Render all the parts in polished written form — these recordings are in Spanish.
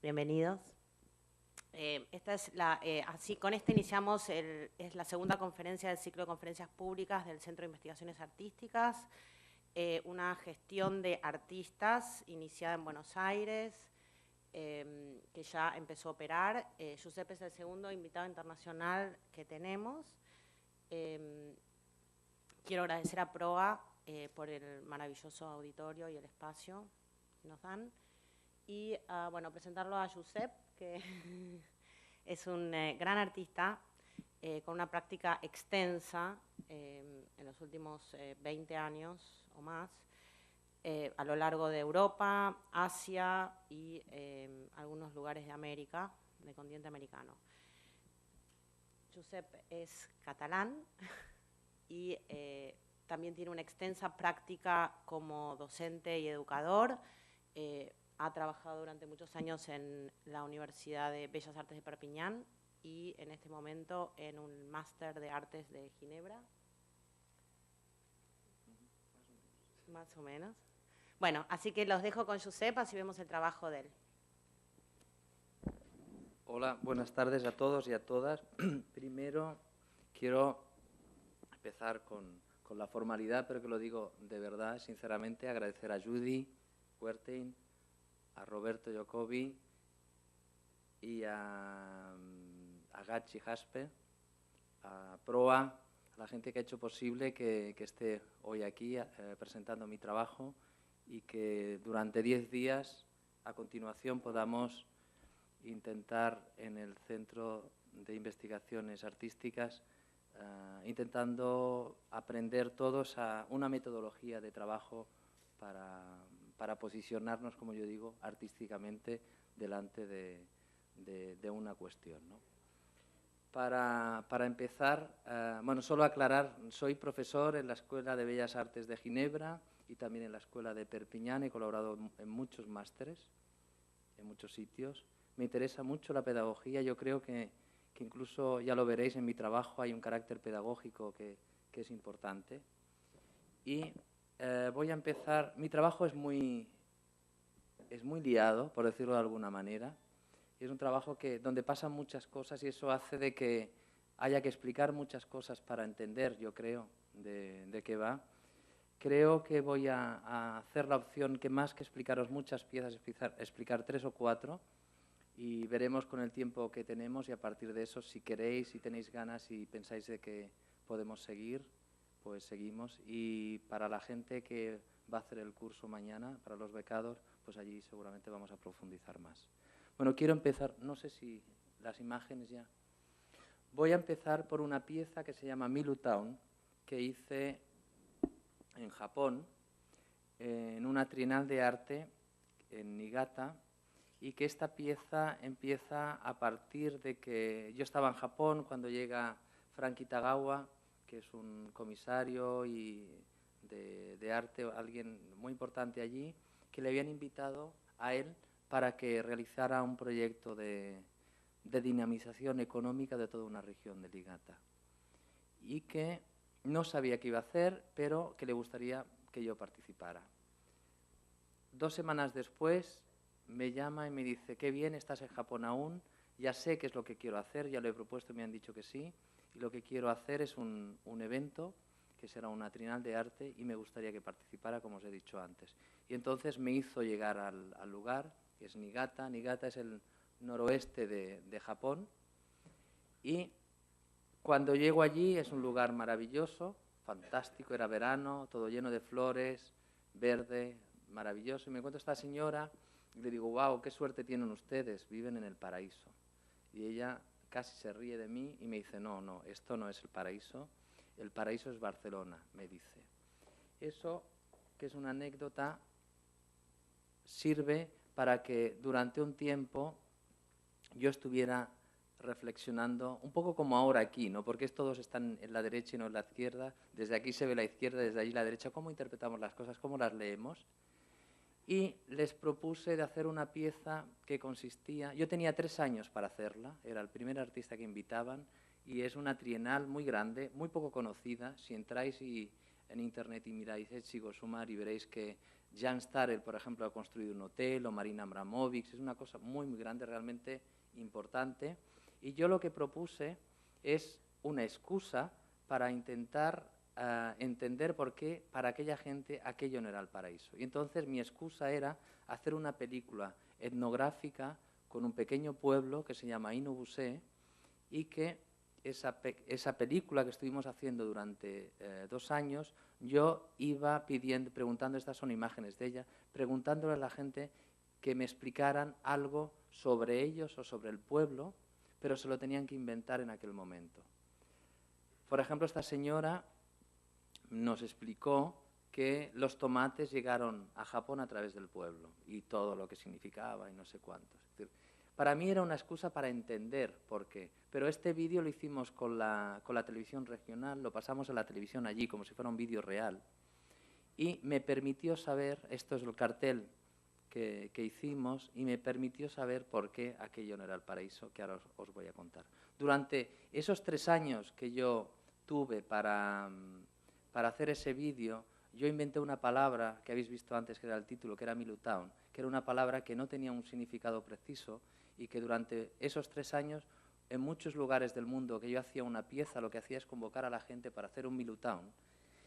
Bienvenidos. Con esta iniciamos, es la segunda conferencia del ciclo de conferencias públicas del Centro de Investigaciones Artísticas, una gestión de artistas iniciada en Buenos Aires, que ya empezó a operar. Giuseppe es el segundo invitado internacional que tenemos. Quiero agradecer a PROA por el maravilloso auditorio y el espacio que nos dan. Y, bueno, presentarlo a Giuseppe, que es un gran artista con una práctica extensa en los últimos 20 años o más, a lo largo de Europa, Asia y algunos lugares de América, del continente americano. Giuseppe es catalán y también tiene una extensa práctica como docente y educador. Ha trabajado durante muchos años en la Universidad de Bellas Artes de Perpiñán y en este momento en un máster de artes de Ginebra. Más o menos. Bueno, así que los dejo con Giuseppe, así vemos el trabajo de él. Hola, buenas tardes a todos y a todas. Primero quiero empezar con la formalidad, pero que lo digo de verdad, sinceramente, agradecer a Judy Huertain, a Roberto Jacobi y a Gachi Jasper, a Proa, a la gente que ha hecho posible que esté hoy aquí presentando mi trabajo y que durante 10 días a continuación podamos intentar en el Centro de Investigaciones Artísticas intentando aprender todos a una metodología de trabajo para posicionarnos, como yo digo, artísticamente delante de una cuestión, ¿no? Para empezar, bueno, solo aclarar, soy profesor en la Escuela de Bellas Artes de Ginebra y también en la Escuela de Perpiñán. He colaborado en muchos másteres, en muchos sitios. Me interesa mucho la pedagogía. Yo creo que incluso, ya lo veréis en mi trabajo, hay un carácter pedagógico que es importante. Y voy a empezar. Mi trabajo es muy liado, por decirlo de alguna manera. Es un trabajo donde pasan muchas cosas y eso hace de que haya que explicar muchas cosas para entender, yo creo, de qué va. Creo que voy a hacer la opción que más que explicaros muchas piezas, explicar 3 o 4 y veremos con el tiempo que tenemos y a partir de eso, si queréis, si tenéis ganas y pensáis de que podemos seguir, pues seguimos. Y para la gente que va a hacer el curso mañana, para los becados, pues allí seguramente vamos a profundizar más. Bueno, quiero empezar, no sé si las imágenes ya. Voy a empezar por una pieza que se llama Milu Town, que hice en Japón, en una trienal de arte en Niigata, y que esta pieza empieza a partir de que yo estaba en Japón cuando llega Frank Kitagawa, que es un comisario de arte, alguien muy importante allí, que le habían invitado a él para que realizara un proyecto de dinamización económica de toda una región de Niigata. Y que no sabía qué iba a hacer, pero que le gustaría que yo participara. 2 semanas después me llama y me dice, qué bien, estás en Japón aún, ya sé qué es lo que quiero hacer, ya lo he propuesto, me han dicho que sí, y lo que quiero hacer es un evento que será una trienal de arte y me gustaría que participara, como os he dicho antes. Y entonces me hizo llegar al lugar, que es Niigata. Niigata es el noroeste de Japón, y cuando llego allí es un lugar maravilloso, fantástico, era verano, todo lleno de flores, verde, maravilloso, y me encuentro a esta señora y le digo, wow, qué suerte tienen ustedes, viven en el paraíso. Y ella casi se ríe de mí y me dice, no, esto no es el paraíso es Barcelona, me dice. Eso, que es una anécdota, sirve para que durante un tiempo yo estuviera reflexionando, un poco como ahora aquí, ¿no? Porque todos están en la derecha y no en la izquierda, desde aquí se ve la izquierda, desde allí la derecha, ¿cómo interpretamos las cosas? ¿Cómo las leemos? Y les propuse de hacer una pieza que consistía... Yo tenía 3 años para hacerla, era el primer artista que invitaban, y es una trienal muy grande, muy poco conocida. Si entráis en internet y miráis Etchigo Sumar y veréis que Jan Starrell, por ejemplo, ha construido un hotel, o Marina Abramovic, es una cosa muy, muy grande, realmente importante. Y yo lo que propuse es una excusa para intentar entender por qué para aquella gente aquello no era el paraíso. Y entonces mi excusa era hacer una película etnográfica con un pequeño pueblo que se llama Inubusé, y que esa película que estuvimos haciendo durante 2 años, yo iba preguntando, estas son imágenes de ella, preguntándole a la gente que me explicaran algo sobre ellos o sobre el pueblo, pero se lo tenían que inventar en aquel momento. Por ejemplo, esta señora nos explicó que los tomates llegaron a Japón a través del pueblo y todo lo que significaba y no sé cuántos. Es decir, para mí era una excusa para entender por qué. Pero este vídeo lo hicimos con la televisión regional, lo pasamos a la televisión allí como si fuera un vídeo real. Y me permitió saber, esto es el cartel que hicimos, y me permitió saber por qué aquello no era el paraíso, que ahora os voy a contar. Durante esos 3 años que yo tuve para hacer ese vídeo, yo inventé una palabra que habéis visto antes, que era el título, que era Milutown, que era una palabra que no tenía un significado preciso y que durante esos 3 años, en muchos lugares del mundo que yo hacía una pieza, lo que hacía es convocar a la gente para hacer un Milutown.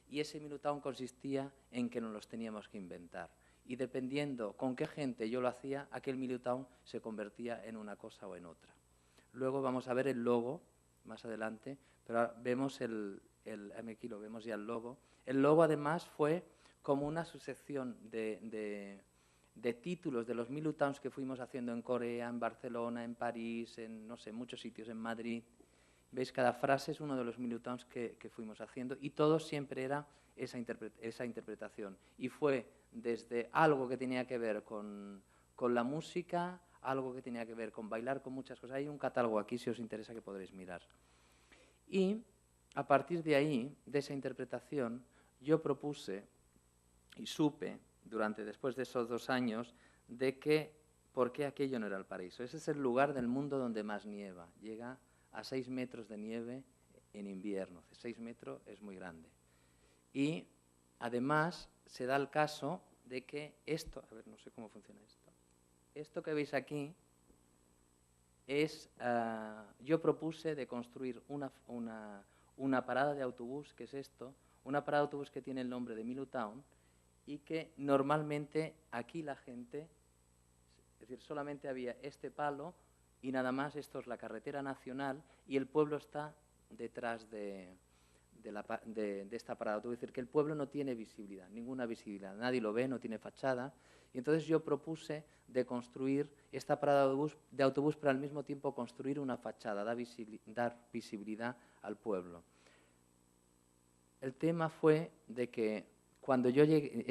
Y ese Milutown consistía en que nos los teníamos que inventar. Y dependiendo con qué gente yo lo hacía, aquel Milutown se convertía en una cosa o en otra. Luego vamos a ver el logo más adelante, pero ahora vemos aquí lo vemos ya el logo. El logo además fue como una sucesión de títulos de los Milutowns que fuimos haciendo en Corea, en Barcelona, en París, en no sé, muchos sitios, en Madrid. ¿Veis? Cada frase es uno de los Milutowns que fuimos haciendo y todo siempre era esa interpretación. Y fue desde algo que tenía que ver con la música, algo que tenía que ver con bailar, con muchas cosas. Hay un catálogo aquí, si os interesa, que podréis mirar. Y a partir de ahí, de esa interpretación, yo propuse y supe, después de esos 2 años, de que por qué aquello no era el paraíso. Ese es el lugar del mundo donde más nieva. Llega a 6 metros de nieve en invierno. 6 metros es muy grande. Y además se da el caso de que esto, a ver, no sé cómo funciona esto. Esto que veis aquí es, yo propuse de construir una parada de autobús, que es esto, una parada de autobús que tiene el nombre de Milutown y que normalmente aquí la gente, es decir, solamente había este palo y nada más, esto es la carretera nacional y el pueblo está detrás de esta parada de autobús. Es decir, que el pueblo no tiene visibilidad, ninguna visibilidad, nadie lo ve, no tiene fachada. Y entonces yo propuse de construir esta parada de autobús, pero al mismo tiempo construir una fachada, dar visibilidad al pueblo. El tema fue de que cuando yo llegué,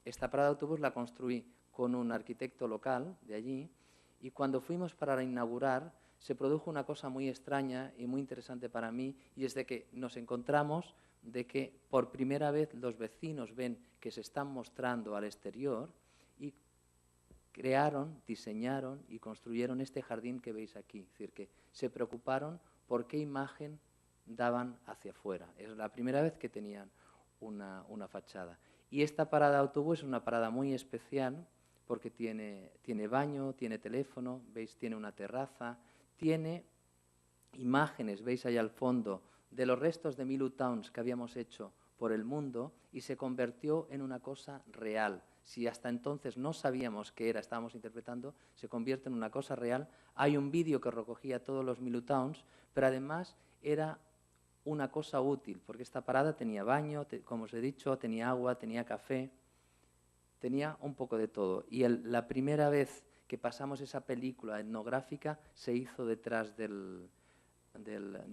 esta parada de autobús la construí con un arquitecto local de allí, y cuando fuimos para inaugurar se produjo una cosa muy extraña y muy interesante para mí, y es de que nos encontramos de que por primera vez los vecinos ven que se están mostrando al exterior y crearon, diseñaron y construyeron este jardín que veis aquí. Es decir, que se preocuparon por qué imagen daban hacia afuera. Es la primera vez que tenían una fachada. Y esta parada de autobús es una parada muy especial porque tiene baño, tiene teléfono, veis, tiene una terraza, tiene imágenes, veis allá al fondo, de los restos de Milutowns que habíamos hecho por el mundo y se convirtió en una cosa real. Si hasta entonces no sabíamos qué era, estábamos interpretando, se convierte en una cosa real. Hay un vídeo que recogía todos los Milutowns, pero además era una cosa útil, porque esta parada tenía baño, como os he dicho, tenía agua, tenía café, tenía un poco de todo. Y la primera vez que pasamos esa película etnográfica se hizo detrás de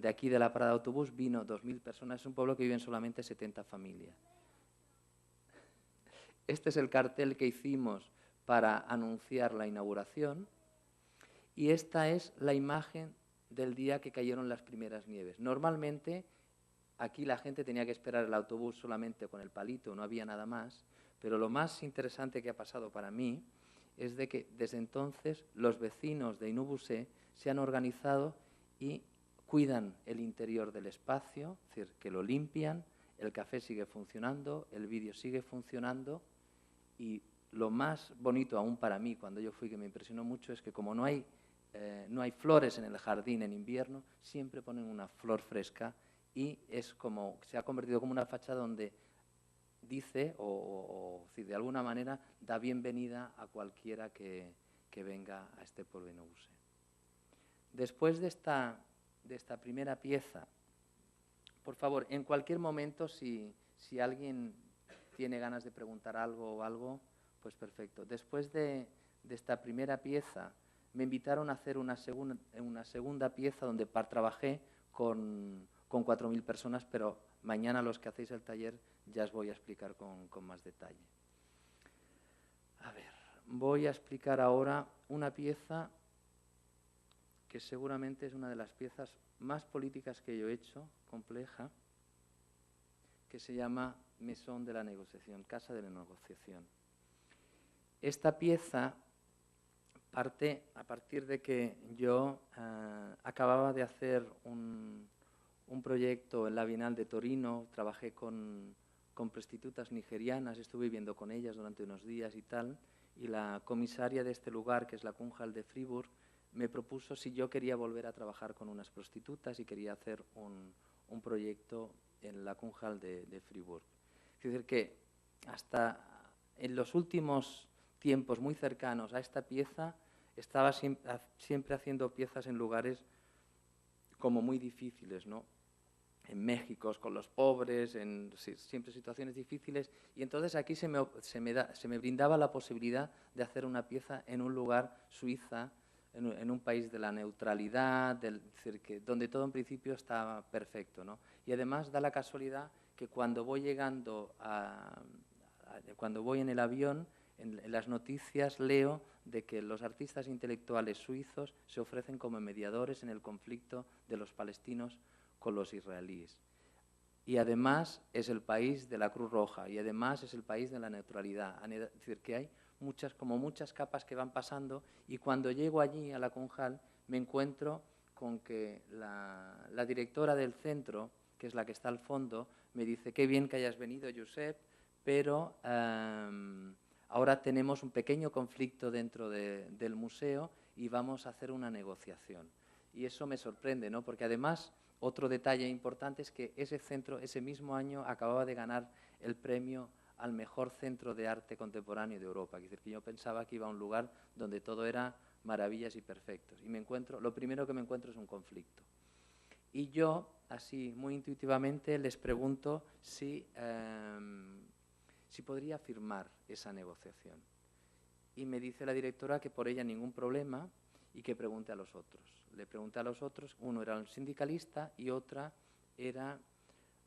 aquí de la parada de autobús, vino 2.000 personas, es un pueblo que viven solamente 70 familias. Este es el cartel que hicimos para anunciar la inauguración y esta es la imagen del día que cayeron las primeras nieves. Normalmente aquí la gente tenía que esperar el autobús solamente con el palito, no había nada más, pero lo más interesante que ha pasado para mí es de que desde entonces los vecinos de Inubusé se han organizado y cuidan el interior del espacio, es decir, que lo limpian, el café sigue funcionando, el vídeo sigue funcionando y lo más bonito aún para mí, cuando yo fui, que me impresionó mucho, es que como no hay flores en el jardín en invierno, siempre ponen una flor fresca y es como, se ha convertido como una fachada donde dice o si de alguna manera da bienvenida a cualquiera que venga a este pueblo de Inobuse. Después de esta primera pieza, por favor, en cualquier momento, si alguien tiene ganas de preguntar algo o algo, pues perfecto. Después de esta primera pieza, me invitaron a hacer una segunda pieza donde trabajé con 4.000 personas, pero mañana los que hacéis el taller ya os voy a explicar con más detalle. A ver, voy a explicar ahora una pieza que seguramente es una de las piezas más políticas que yo he hecho, compleja, que se llama Maison de la Negociación, Casa de la Negociación. Esta pieza parte a partir de que yo acababa de hacer un proyecto en la Bienal de Torino, trabajé con prostitutas nigerianas, estuve viviendo con ellas durante unos días y tal, y la comisaria de este lugar, que es la Cunjal de Fribourg, me propuso si yo quería volver a trabajar con unas prostitutas y quería hacer un proyecto en la Cunjal de Fribourg. Es decir, que hasta en los últimos tiempos muy cercanos a esta pieza, estaba siempre haciendo piezas en lugares como muy difíciles, ¿no? En México, con los pobres, siempre situaciones difíciles, y entonces aquí se me brindaba la posibilidad de hacer una pieza en un lugar, Suiza, en un país de la neutralidad, donde todo en principio está perfecto, ¿no? Y además da la casualidad que cuando voy llegando cuando voy en el avión, en las noticias leo de que los artistas intelectuales suizos se ofrecen como mediadores en el conflicto de los palestinos con los israelíes. Y además es el país de la Cruz Roja y además es el país de la neutralidad. Es decir, que hay muchas capas que van pasando, y cuando llego allí a la Cunjal me encuentro con que la directora del centro, que es la que está al fondo, me dice: qué bien que hayas venido, Josep, pero ahora tenemos un pequeño conflicto dentro del museo y vamos a hacer una negociación. Y eso me sorprende, ¿no? Porque además otro detalle importante es que ese centro, ese mismo año, acababa de ganar el premio al mejor centro de arte contemporáneo de Europa. Es decir, que yo pensaba que iba a un lugar donde todo era maravillas y perfectos. Y lo primero que me encuentro es un conflicto. Y yo, así muy intuitivamente, les pregunto si podría firmar esa negociación. Y me dice la directora que por ella ningún problema y que pregunte a los otros. Le pregunté a los otros, uno era un sindicalista y otra era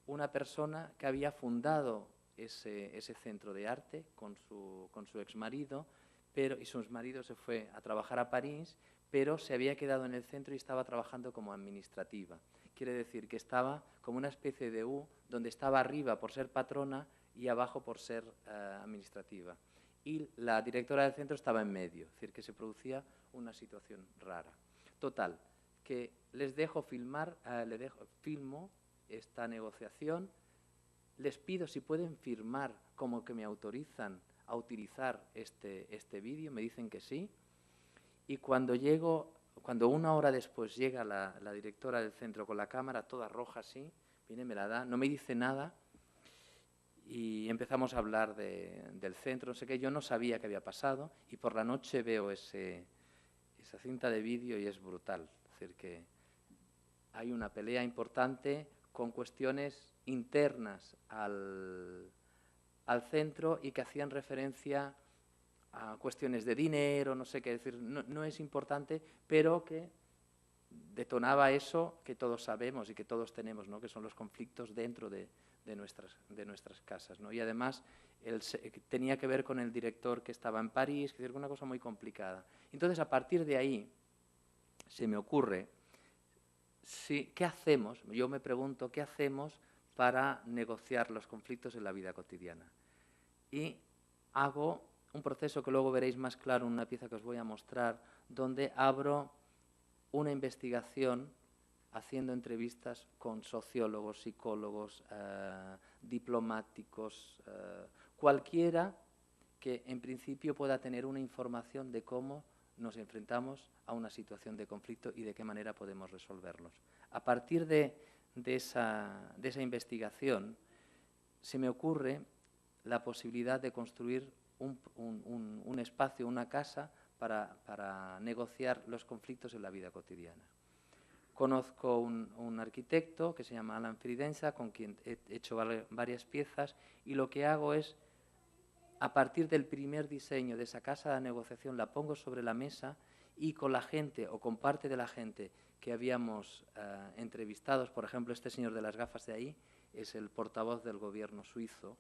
una persona que había fundado ese centro de arte con su exmarido, y su exmarido se fue a trabajar a París, pero se había quedado en el centro y estaba trabajando como administrativa. Quiere decir que estaba como una especie de U, donde estaba arriba por ser patrona y abajo por ser administrativa. Y la directora del centro estaba en medio, es decir, que se producía una situación rara. Total, que les dejo filmar, filmo esta negociación, les pido si pueden firmar como que me autorizan a utilizar este vídeo, me dicen que sí, y cuando una hora después llega la directora del centro con la cámara, toda roja así, viene, me la da, no me dice nada, y empezamos a hablar del centro, no sé qué. Yo no sabía qué había pasado, y por la noche veo esa cinta de vídeo y es brutal. Es decir, que hay una pelea importante con cuestiones internas al centro y que hacían referencia a cuestiones de dinero, no sé qué, es decir, no es importante, pero que detonaba eso que todos sabemos y que todos tenemos, ¿no? Que son los conflictos dentro de nuestras casas, ¿no? Y además tenía que ver con el director que estaba en París, que era una cosa muy complicada. Entonces, a partir de ahí, se me ocurre, ¿qué hacemos? Yo me pregunto, ¿qué hacemos para negociar los conflictos en la vida cotidiana? Y hago un proceso que luego veréis más claro en una pieza que os voy a mostrar, donde abro una investigación haciendo entrevistas con sociólogos, psicólogos, diplomáticos, cualquiera que en principio pueda tener una información de cómo nos enfrentamos a una situación de conflicto y de qué manera podemos resolverlos. A partir de esa investigación se me ocurre la posibilidad de construir un espacio, una casa para negociar los conflictos en la vida cotidiana. Conozco un arquitecto que se llama Alan Fridenza, con quien he hecho varias piezas, y lo que hago es, a partir del primer diseño de esa casa de negociación, la pongo sobre la mesa y con la gente o con parte de la gente que habíamos entrevistados, por ejemplo, este señor de las gafas de ahí es el portavoz del gobierno suizo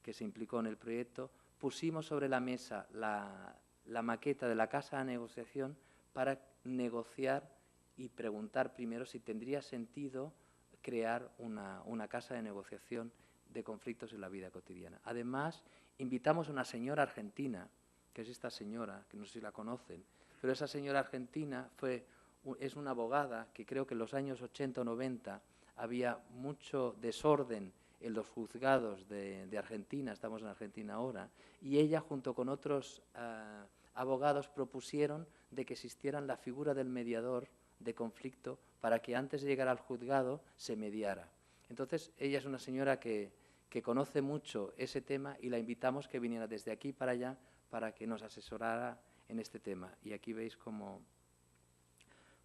que se implicó en el proyecto, pusimos sobre la mesa la maqueta de la casa de negociación para negociar y preguntar primero si tendría sentido crear una casa de negociación de conflictos en la vida cotidiana. Además, invitamos a una señora argentina, que es esta señora, que no sé si la conocen, pero esa señora argentina es una abogada que creo que en los años 80 o 90 había mucho desorden en los juzgados de Argentina, estamos en Argentina ahora, y ella junto con otros abogados propusieron de que existiera la figura del mediador de conflicto para que antes de llegar al juzgado se mediara. Entonces, ella es una señora que conoce mucho ese tema y la invitamos que viniera desde aquí para allá para que nos asesorara en este tema. Y aquí veis cómo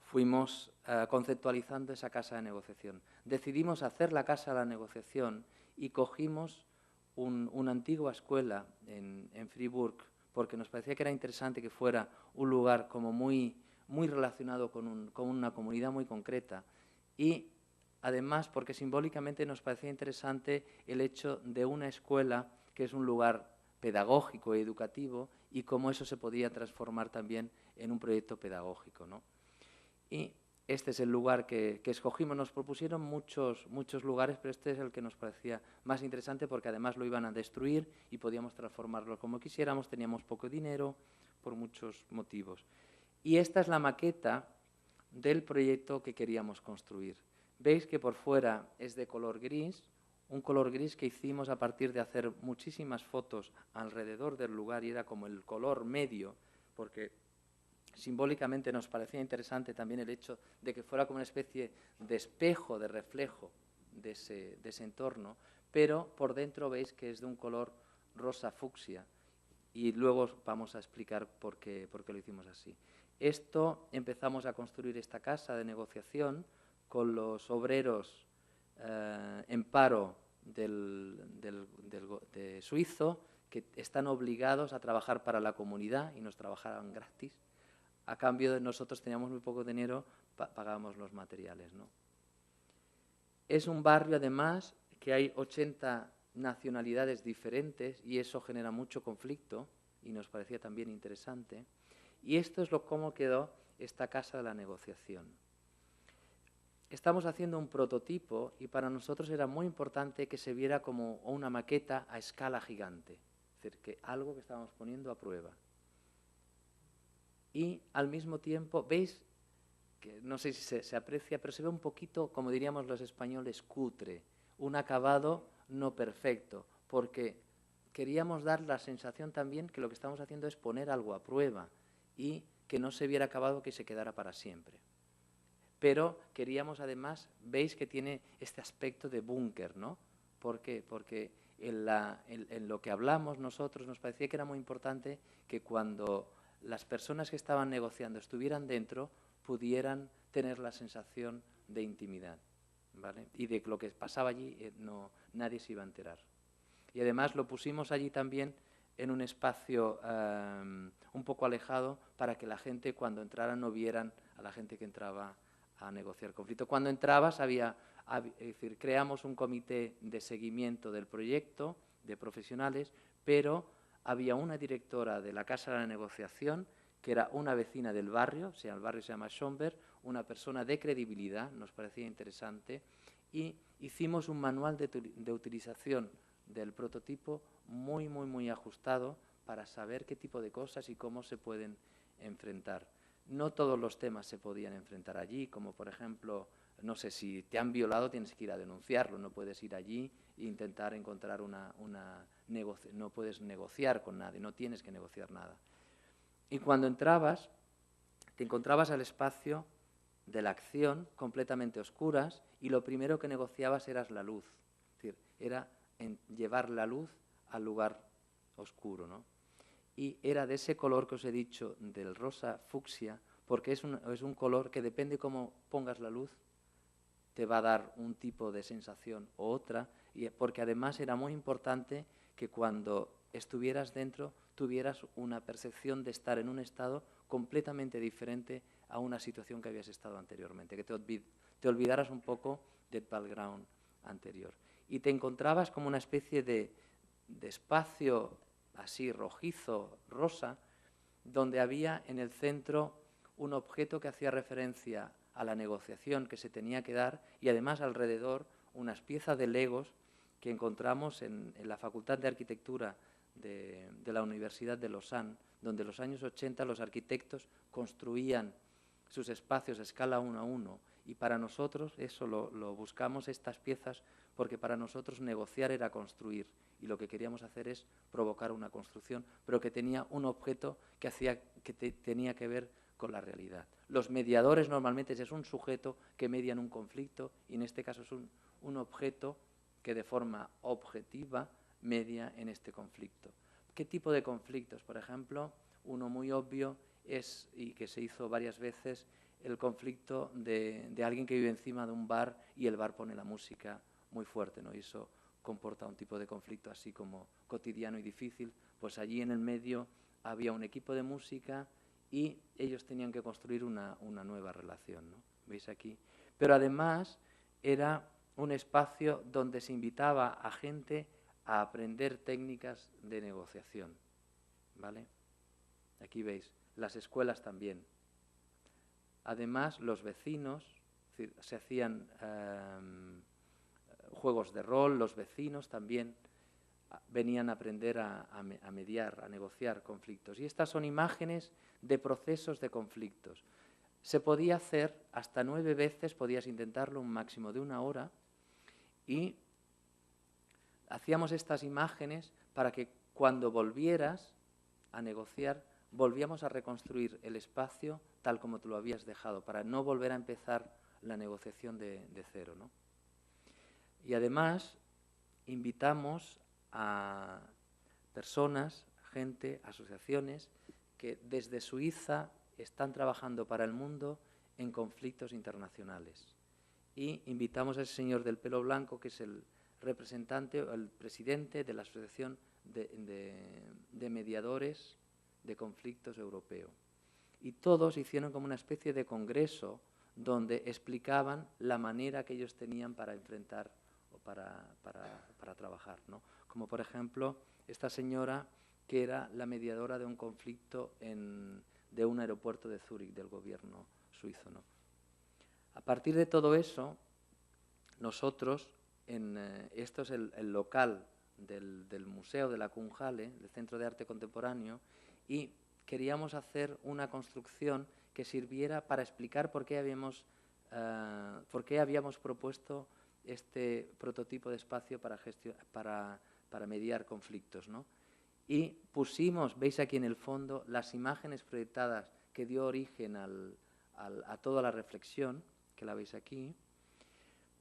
fuimos conceptualizando esa casa de negociación. Decidimos hacer la casa de la negociación y cogimos una antigua escuela en Fribourg porque nos parecía que era interesante que fuera un lugar como muy relacionado con una comunidad muy concreta y además porque simbólicamente nos parecía interesante el hecho de una escuela que es un lugar pedagógico y educativo y cómo eso se podía transformar también en un proyecto pedagógico, ¿no? Y este es el lugar que escogimos. Nos propusieron muchos lugares, pero este es el que nos parecía más interesante porque además lo iban a destruir y podíamos transformarlo como quisiéramos. Teníamos poco dinero por muchos motivos. Y esta es la maqueta del proyecto que queríamos construir. Veis que por fuera es de color gris, un color gris que hicimos a partir de hacer muchísimas fotos alrededor del lugar y era como el color medio, porque simbólicamente nos parecía interesante también el hecho de que fuera como una especie de espejo, de reflejo de ese entorno, pero por dentro veis que es de un color rosa fucsia y luego vamos a explicar por qué lo hicimos así. Empezamos a construir esta casa de negociación con los obreros en paro de suizo que están obligados a trabajar para la comunidad y nos trabajaban gratis. A cambio de nosotros teníamos muy poco dinero, pagábamos los materiales, ¿no? Es un barrio además que hay 80 nacionalidades diferentes y eso genera mucho conflicto y nos parecía también interesante. Y esto es cómo quedó esta casa de la negociación. Estamos haciendo un prototipo y para nosotros era muy importante que se viera como una maqueta a escala gigante, es decir, que algo que estábamos poniendo a prueba. Y al mismo tiempo, veis, que no sé si se aprecia, pero se ve un poquito, como diríamos los españoles, cutre, un acabado no perfecto, porque queríamos dar la sensación también que lo que estamos haciendo es poner algo a prueba y que no se viera acabado, que se quedara para siempre. Pero queríamos además, veis que tiene este aspecto de búnker, ¿no? ¿Por qué? Porque en lo que hablamos nosotros nos parecía que era muy importante que cuando las personas que estaban negociando estuvieran dentro, pudieran tener la sensación de intimidad, ¿vale? Y de lo que pasaba allí nadie se iba a enterar. Y además lo pusimos allí también en un espacio un poco alejado para que la gente cuando entrara no vieran a la gente que entraba a negociar conflicto. Cuando entrabas es decir, creamos un comité de seguimiento del proyecto de profesionales, pero había una directora de la Casa de la Negociación, que era una vecina del barrio, o sea, el barrio se llama Schomberg, una persona de credibilidad, nos parecía interesante, y hicimos un manual de utilización del prototipo muy ajustado para saber qué tipo de cosas y cómo se pueden enfrentar. No todos los temas se podían enfrentar allí, como por ejemplo, no sé, si te han violado tienes que ir a denunciarlo, no puedes ir allí e intentar encontrar no puedes negociar con nadie, no tienes que negociar nada. Y cuando entrabas, te encontrabas al espacio de la acción completamente oscuras y lo primero que negociabas era la luz, es decir, era llevar la luz al lugar oscuro, ¿no? Y era de ese color que os he dicho, del rosa fucsia, porque es un color que depende cómo pongas la luz, te va a dar un tipo de sensación u otra, y porque además era muy importante que cuando estuvieras dentro tuvieras una percepción de estar en un estado completamente diferente a una situación que habías estado anteriormente, que te olvidaras un poco del background anterior. Y te encontrabas como una especie de espacio así rojizo, rosa, donde había en el centro un objeto que hacía referencia a la negociación que se tenía que dar y además alrededor unas piezas de legos que encontramos en la Facultad de Arquitectura de la Universidad de Lausanne, donde en los años 80 los arquitectos construían sus espacios a escala 1 a 1 y para nosotros eso lo buscamos, estas piezas, porque para nosotros negociar era construir y lo que queríamos hacer es provocar una construcción, pero que tenía un objeto que tenía que ver con la realidad. Los mediadores normalmente es un sujeto que media en un conflicto y en este caso es un objeto que de forma objetiva media en este conflicto. ¿Qué tipo de conflictos? Por ejemplo, uno muy obvio es, y que se hizo varias veces, el conflicto de alguien que vive encima de un bar y el bar pone la música muy fuerte, ¿no? Y eso comporta un tipo de conflicto así como cotidiano y difícil. Pues allí en el medio había un equipo de música y ellos tenían que construir una nueva relación, ¿no? ¿Veis aquí? Pero además era un espacio donde se invitaba a gente a aprender técnicas de negociación, ¿vale? Aquí veis, las escuelas también. Además, los vecinos, es decir, se hacían juegos de rol, los vecinos también venían a aprender a mediar, a negociar conflictos. Y estas son imágenes de procesos de conflictos. Se podía hacer hasta 9 veces, podías intentarlo un máximo de 1 hora, y hacíamos estas imágenes para que cuando volvieras a negociar, volvíamos a reconstruir el espacio tal como tú lo habías dejado, para no volver a empezar la negociación de cero, ¿no? Y además invitamos a personas, gente, asociaciones que desde Suiza están trabajando para el mundo en conflictos internacionales. Y invitamos a ese señor del pelo blanco, que es el representante o el presidente de la Asociación de Mediadores de Conflictos Europeo. Y todos hicieron como una especie de congreso donde explicaban la manera que ellos tenían para enfrentar o para trabajar, ¿no? Como por ejemplo esta señora que era la mediadora de un conflicto de un aeropuerto de Zúrich del gobierno suizo, ¿no? A partir de todo eso, nosotros, esto es el local del Museo de la Kunsthalle, del Centro de Arte Contemporáneo, y queríamos hacer una construcción que sirviera para explicar por qué habíamos propuesto este prototipo de espacio para mediar conflictos, ¿no? Y pusimos, veis aquí en el fondo, las imágenes proyectadas que dio origen a toda la reflexión, que la veis aquí,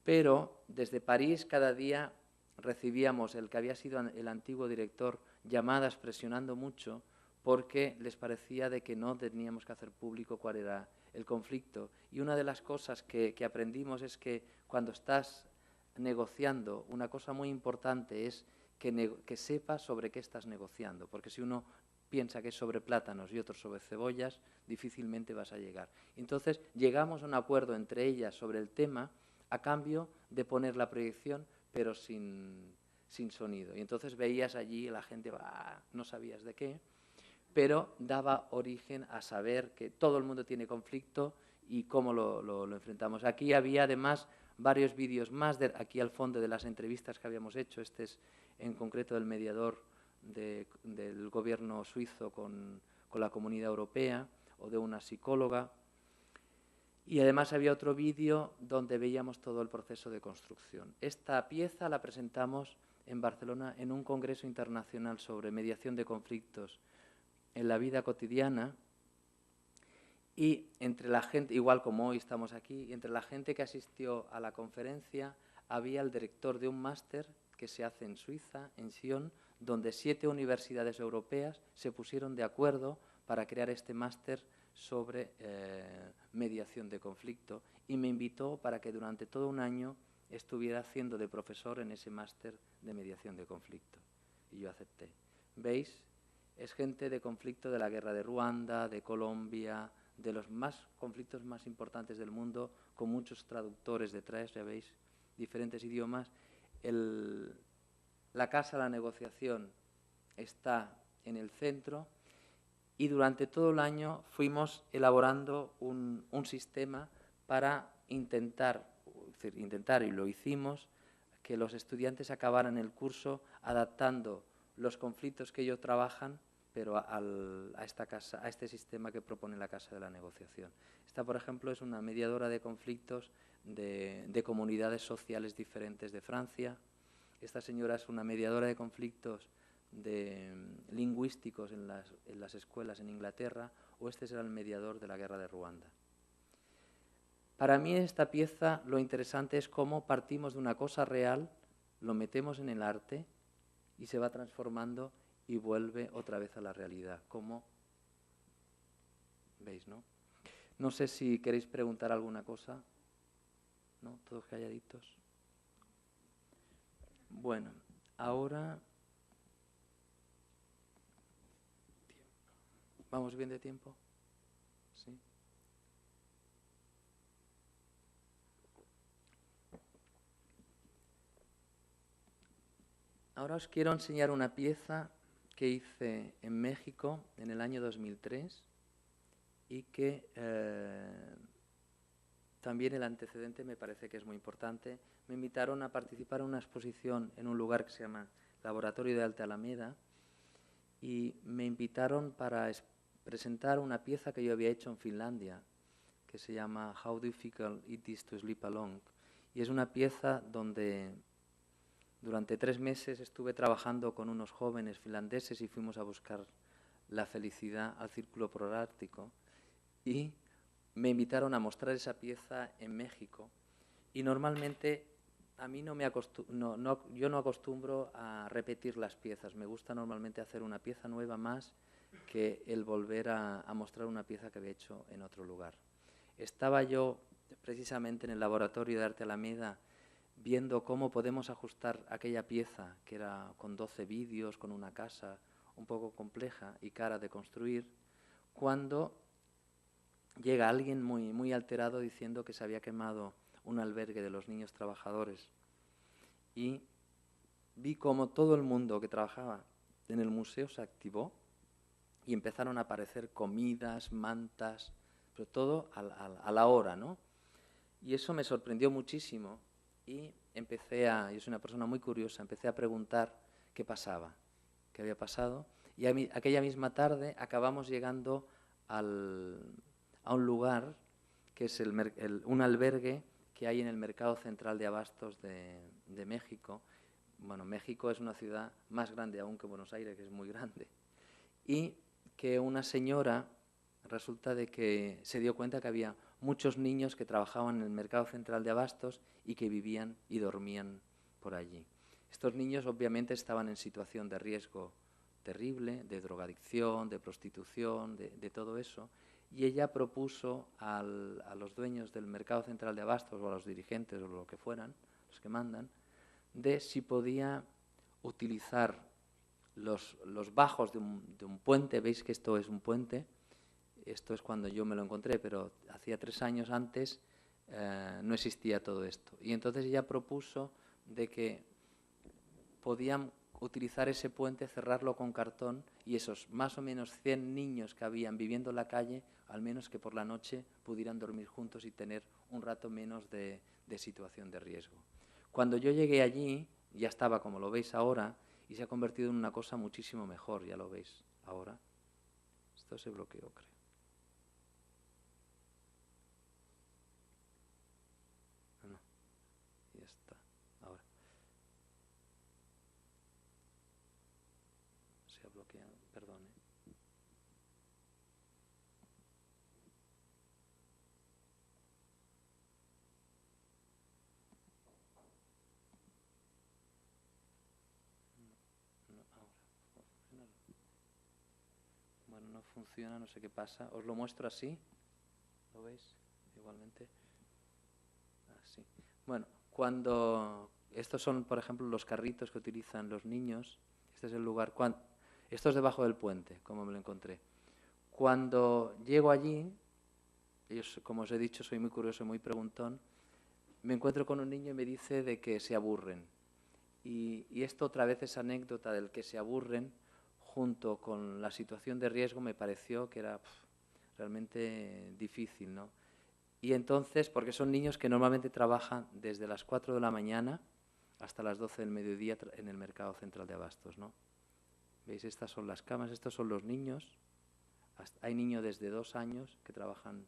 pero desde París cada día recibíamos, el que había sido el antiguo director, llamadas presionando mucho porque les parecía de que no teníamos que hacer público cuál era el conflicto. Y una de las cosas que aprendimos es que cuando estás negociando, una cosa muy importante es que sepas sobre qué estás negociando, porque si uno piensa que es sobre plátanos y otro sobre cebollas, difícilmente vas a llegar. Entonces llegamos a un acuerdo entre ellas sobre el tema a cambio de poner la proyección, pero sin sonido. Y entonces veías allí, la gente no sabías de qué, pero daba origen a saber que todo el mundo tiene conflicto y cómo lo enfrentamos. Aquí había además varios vídeos más, aquí al fondo, de las entrevistas que habíamos hecho. Este es en concreto el mediador del gobierno suizo con la Comunidad Europea. o de una psicóloga. Y además había otro vídeo donde veíamos todo el proceso de construcción. Esta pieza la presentamos en Barcelona en un congreso internacional sobre mediación de conflictos en la vida cotidiana, y entre la gente, igual como hoy estamos aquí, entre la gente que asistió a la conferencia había el director de un máster que se hace en Suiza, en Sion, donde 7 universidades europeas se pusieron de acuerdo para crear este máster sobre mediación de conflicto, y me invitó para que durante todo un año estuviera haciendo de profesor en ese máster de mediación de conflicto. Y yo acepté. ¿Veis? Es gente de conflicto de la guerra de Ruanda, de Colombia, de los conflictos más importantes del mundo, con muchos traductores detrás, ya veis, diferentes idiomas. La casa de la negociación está en el centro, y durante todo el año fuimos elaborando un sistema para intentar, y lo hicimos, que los estudiantes acabaran el curso adaptando los conflictos que ellos trabajan, pero a este sistema que propone la Casa de la Negociación. Esta, por ejemplo, es una mediadora de conflictos de comunidades sociales diferentes de Francia. Esta señora es una mediadora de conflictos lingüísticos en las escuelas en Inglaterra, o este será el mediador de la guerra de Ruanda. Para mí esta pieza lo interesante es cómo partimos de una cosa real, lo metemos en el arte y se va transformando y vuelve otra vez a la realidad. ¿Cómo? ¿Veis, no? No sé si queréis preguntar alguna cosa. ¿No? ¿Todos calladitos? Bueno, ahora... ¿Vamos bien de tiempo? ¿Sí? Ahora os quiero enseñar una pieza que hice en México en el año 2003 y que también el antecedente me parece que es muy importante. Me invitaron a participar en una exposición en un lugar que se llama Laboratorio de Alta Alameda, y me invitaron para presentar una pieza que yo había hecho en Finlandia, que se llama How Difficult It Is to Sleep Alone. Y es una pieza donde durante 3 meses estuve trabajando con unos jóvenes finlandeses y fuimos a buscar la felicidad al Círculo Polar Ártico, y me invitaron a mostrar esa pieza en México. Y normalmente a mí yo no acostumbro a repetir las piezas. Me gusta normalmente hacer una pieza nueva más que el volver a mostrar una pieza que había hecho en otro lugar. Estaba yo precisamente en el Laboratorio de Arte Alameda viendo cómo podemos ajustar aquella pieza, que era con 12 vídeos, con una casa un poco compleja y cara de construir, cuando llega alguien muy alterado diciendo que se había quemado un albergue de los niños trabajadores. Y vi cómo todo el mundo que trabajaba en el museo se activó y empezaron a aparecer comidas, mantas, pero todo a la hora, ¿no? Y eso me sorprendió muchísimo y yo soy una persona muy curiosa, empecé a preguntar qué pasaba, qué había pasado, y aquella misma tarde acabamos llegando a un lugar que es un albergue que hay en el Mercado Central de Abastos de México. Bueno, México es una ciudad más grande aún que Buenos Aires, que es muy grande. Y que una señora resulta de que se dio cuenta que había muchos niños que trabajaban en el Mercado Central de Abastos y que vivían y dormían por allí. Estos niños obviamente estaban en situación de riesgo terrible, de drogadicción, de prostitución, de todo eso. Y ella propuso a los dueños del Mercado Central de Abastos, o a los dirigentes, o lo que fueran, los que mandan, de si podía utilizar los bajos de un puente. Veis que esto es un puente. Esto es cuando yo me lo encontré, pero hacía 3 años antes no existía todo esto. Y entonces ella propuso de que podían utilizar ese puente, cerrarlo con cartón, y esos más o menos 100 niños que habían viviendo en la calle, al menos que por la noche pudieran dormir juntos y tener un rato menos de situación de riesgo. Cuando yo llegué allí, ya estaba como lo veis ahora, y se ha convertido en una cosa muchísimo mejor, ya lo veis ahora. Esto se bloqueó, creo. Ya está. Ahora. Se ha bloqueado, perdone. No, ahora. Bueno, no funciona, no sé qué pasa. Os lo muestro así. ¿Lo veis? Igualmente. Así. Bueno, cuando... Estos son, por ejemplo, los carritos que utilizan los niños. Este es el lugar... Esto es debajo del puente, como me lo encontré. Cuando llego allí, como os he dicho, soy muy curioso y muy preguntón, me encuentro con un niño y me dice de que se aburren. Y esto otra vez, esa anécdota del que se aburren, junto con la situación de riesgo, me pareció que era realmente difícil, ¿no? Y entonces, porque son niños que normalmente trabajan desde las 4 de la mañana hasta las 12 del mediodía en el mercado central de abastos, ¿no? ¿Veis? Estas son las camas, estos son los niños. Hay niños desde 2 años que trabajan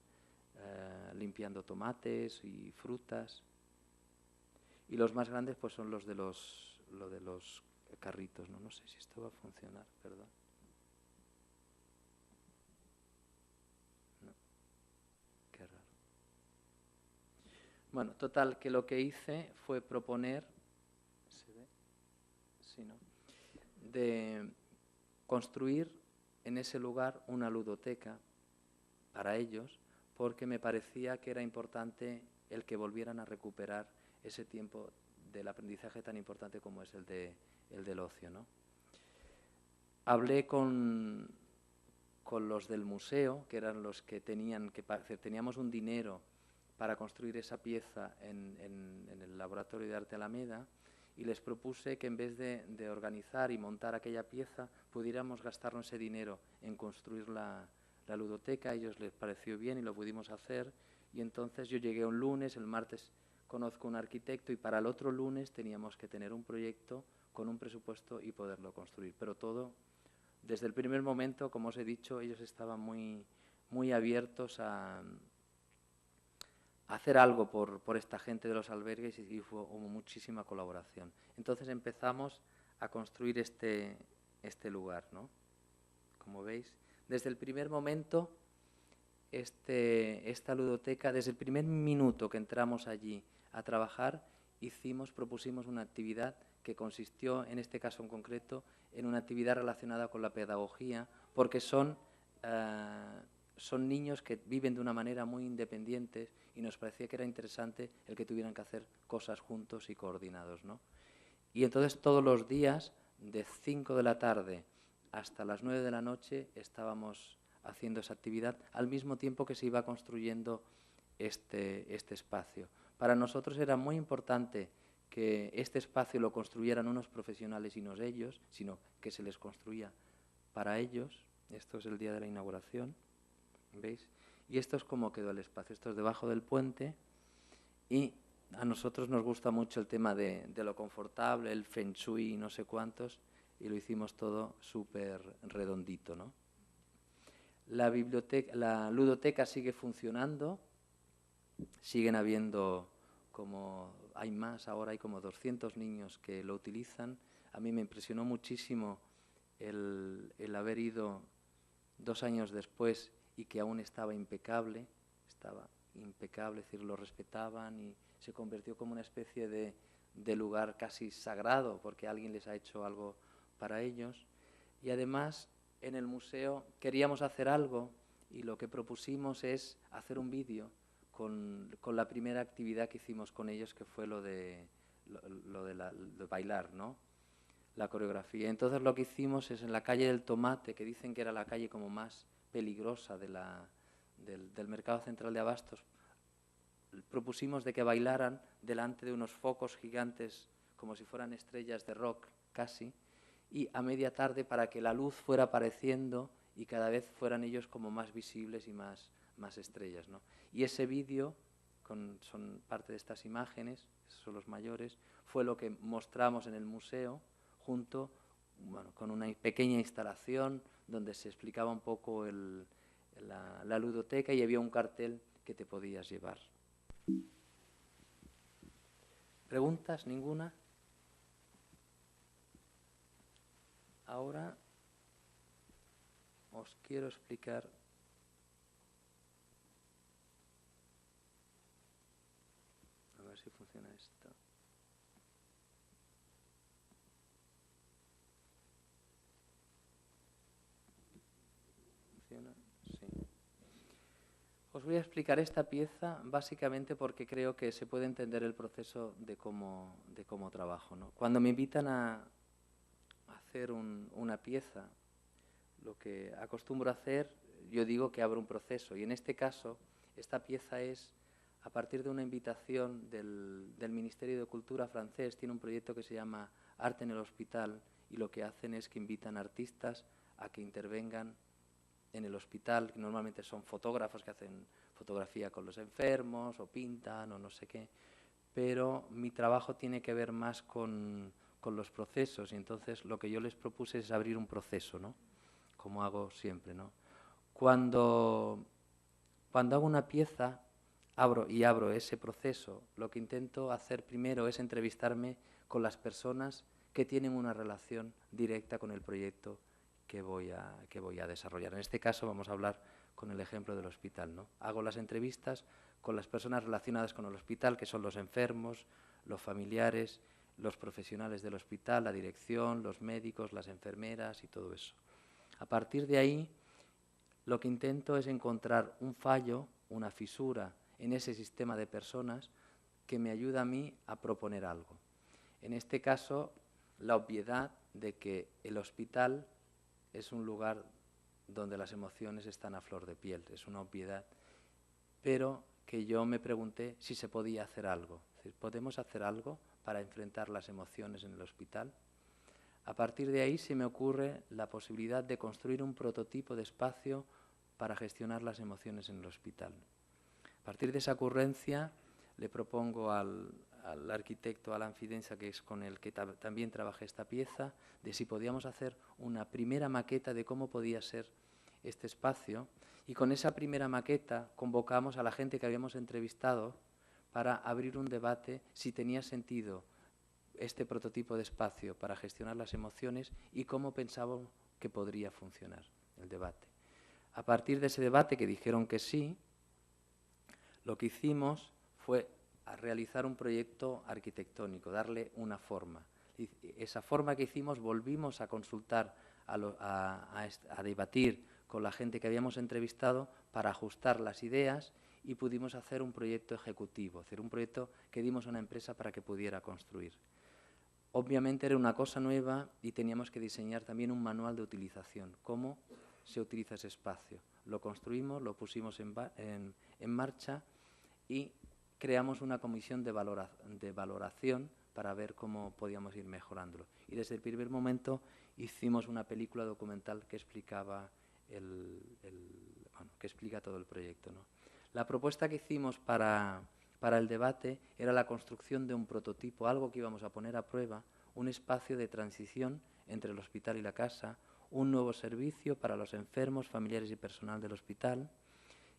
limpiando tomates y frutas. Y los más grandes pues son los de los carritos, ¿no? No sé si esto va a funcionar, perdón. No, qué raro. Bueno, total, que lo que hice fue proponer, ¿se ve? Sí, ¿no? De construir en ese lugar una ludoteca para ellos, porque me parecía que era importante el que volvieran a recuperar ese tiempo del aprendizaje tan importante como es el del ocio, ¿no? Hablé con los del museo, que eran los que teníamos un dinero para construir esa pieza en el Laboratorio de Arte Alameda, y les propuse que en vez de organizar y montar aquella pieza, pudiéramos gastarnos ese dinero en construir la ludoteca. A ellos les pareció bien y lo pudimos hacer, y entonces yo llegué un lunes, el martes conozco un arquitecto, y para el otro lunes teníamos que tener un proyecto con un presupuesto y poderlo construir. Pero todo, desde el primer momento, como os he dicho, ellos estaban muy abiertos a hacer algo por esta gente de los albergues, y hubo muchísima colaboración. Entonces empezamos a construir este lugar, ¿no? Como veis, desde el primer momento, esta ludoteca, desde el primer minuto que entramos allí a trabajar, propusimos una actividad que consistió, en este caso en concreto, en una actividad relacionada con la pedagogía, porque son niños que viven de una manera muy independiente, y nos parecía que era interesante el que tuvieran que hacer cosas juntos y coordinados, ¿no? Y entonces todos los días, de 5 de la tarde hasta las 9 de la noche, estábamos haciendo esa actividad, al mismo tiempo que se iba construyendo este espacio. Para nosotros era muy importante que este espacio lo construyeran unos profesionales y no ellos, sino que se les construía para ellos. Esto es el día de la inauguración, ¿veis? Y esto es como quedó el espacio. Esto es debajo del puente, y a nosotros nos gusta mucho el tema de lo confortable, el feng shui y no sé cuántos, y lo hicimos todo súper redondito, ¿no? La ludoteca sigue funcionando, siguen habiendo, ahora hay como 200 niños que lo utilizan. A mí me impresionó muchísimo el haber ido 2 años después y que aún estaba impecable, es decir, lo respetaban, y se convirtió como una especie de lugar casi sagrado, porque alguien les ha hecho algo para ellos. Y además, en el museo queríamos hacer algo, y lo que propusimos es hacer un vídeo con la primera actividad que hicimos con ellos, que fue lo de bailar, ¿no? La coreografía. Entonces lo que hicimos es, en la calle del Tomate, que dicen que era la calle como más peligrosa del mercado central de abastos, propusimos de que bailaran delante de unos focos gigantes, como si fueran estrellas de rock casi, y a media tarde, para que la luz fuera apareciendo y cada vez fueran ellos como más visibles y más estrellas, ¿no? Y ese vídeo, son parte de estas imágenes, esos son los mayores, fue lo que mostramos en el museo, junto con una pequeña instalación donde se explicaba un poco la ludoteca, y había un cartel que te podías llevar. ¿Preguntas? ¿Ninguna? Ahora os quiero explicar. A ver si funciona esto. ¿Funciona? Sí. Os voy a explicar esta pieza básicamente porque creo que se puede entender el proceso de cómo trabajo, ¿no? Cuando me invitan a hacer una pieza, lo que acostumbro a hacer, yo digo que abro un proceso. Y en este caso, esta pieza es a partir de una invitación del Ministerio de Cultura francés. Tiene un proyecto que se llama Arte en el Hospital, y lo que hacen es que invitan artistas a que intervengan en el hospital, que normalmente son fotógrafos que hacen fotografía con los enfermos o pintan o no sé qué, pero mi trabajo tiene que ver más con los procesos, y entonces lo que yo les propuse es abrir un proceso, ¿no? Como hago siempre, ¿no? Cuando hago una pieza, abro ese proceso, lo que intento hacer primero es entrevistarme con las personas que tienen una relación directa con el proyecto que voy a desarrollar. En este caso vamos a hablar con el ejemplo del hospital, ¿no? Hago las entrevistas con las personas relacionadas con el hospital, que son los enfermos, los familiares, los profesionales del hospital, la dirección, los médicos, las enfermeras y todo eso. A partir de ahí, lo que intento es encontrar un fallo, una fisura en ese sistema de personas que me ayuda a mí a proponer algo. En este caso, la obviedad de que el hospital es un lugar donde las emociones están a flor de piel, es una obviedad, pero que yo me pregunté si se podía hacer algo. Es decir, ¿podemos hacer algo para enfrentar las emociones en el hospital? A partir de ahí se me ocurre la posibilidad de construir un prototipo de espacio para gestionar las emociones en el hospital. A partir de esa ocurrencia le propongo al arquitecto Alan Fidenza, que es con el que también trabajé esta pieza, de si podíamos hacer una primera maqueta de cómo podía ser este espacio, y con esa primera maqueta convocamos a la gente que habíamos entrevistado para abrir un debate si tenía sentido este prototipo de espacio para gestionar las emociones y cómo pensábamos que podría funcionar el debate. A partir de ese debate, que dijeron que sí, lo que hicimos fue realizar un proyecto arquitectónico, darle una forma. Y esa forma que hicimos volvimos a consultar, a debatir con la gente que habíamos entrevistado para ajustar las ideas, y pudimos hacer un proyecto ejecutivo, es decir, un proyecto que dimos a una empresa para que pudiera construir. Obviamente era una cosa nueva y teníamos que diseñar también un manual de utilización, cómo se utiliza ese espacio. Lo construimos, lo pusimos en marcha y creamos una comisión de valoración para ver cómo podíamos ir mejorándolo. Y desde el primer momento hicimos una película documental que explicaba que explica todo el proyecto, ¿no? La propuesta que hicimos para el debate era la construcción de un prototipo, algo que íbamos a poner a prueba, un espacio de transición entre el hospital y la casa, un nuevo servicio para los enfermos, familiares y personal del hospital,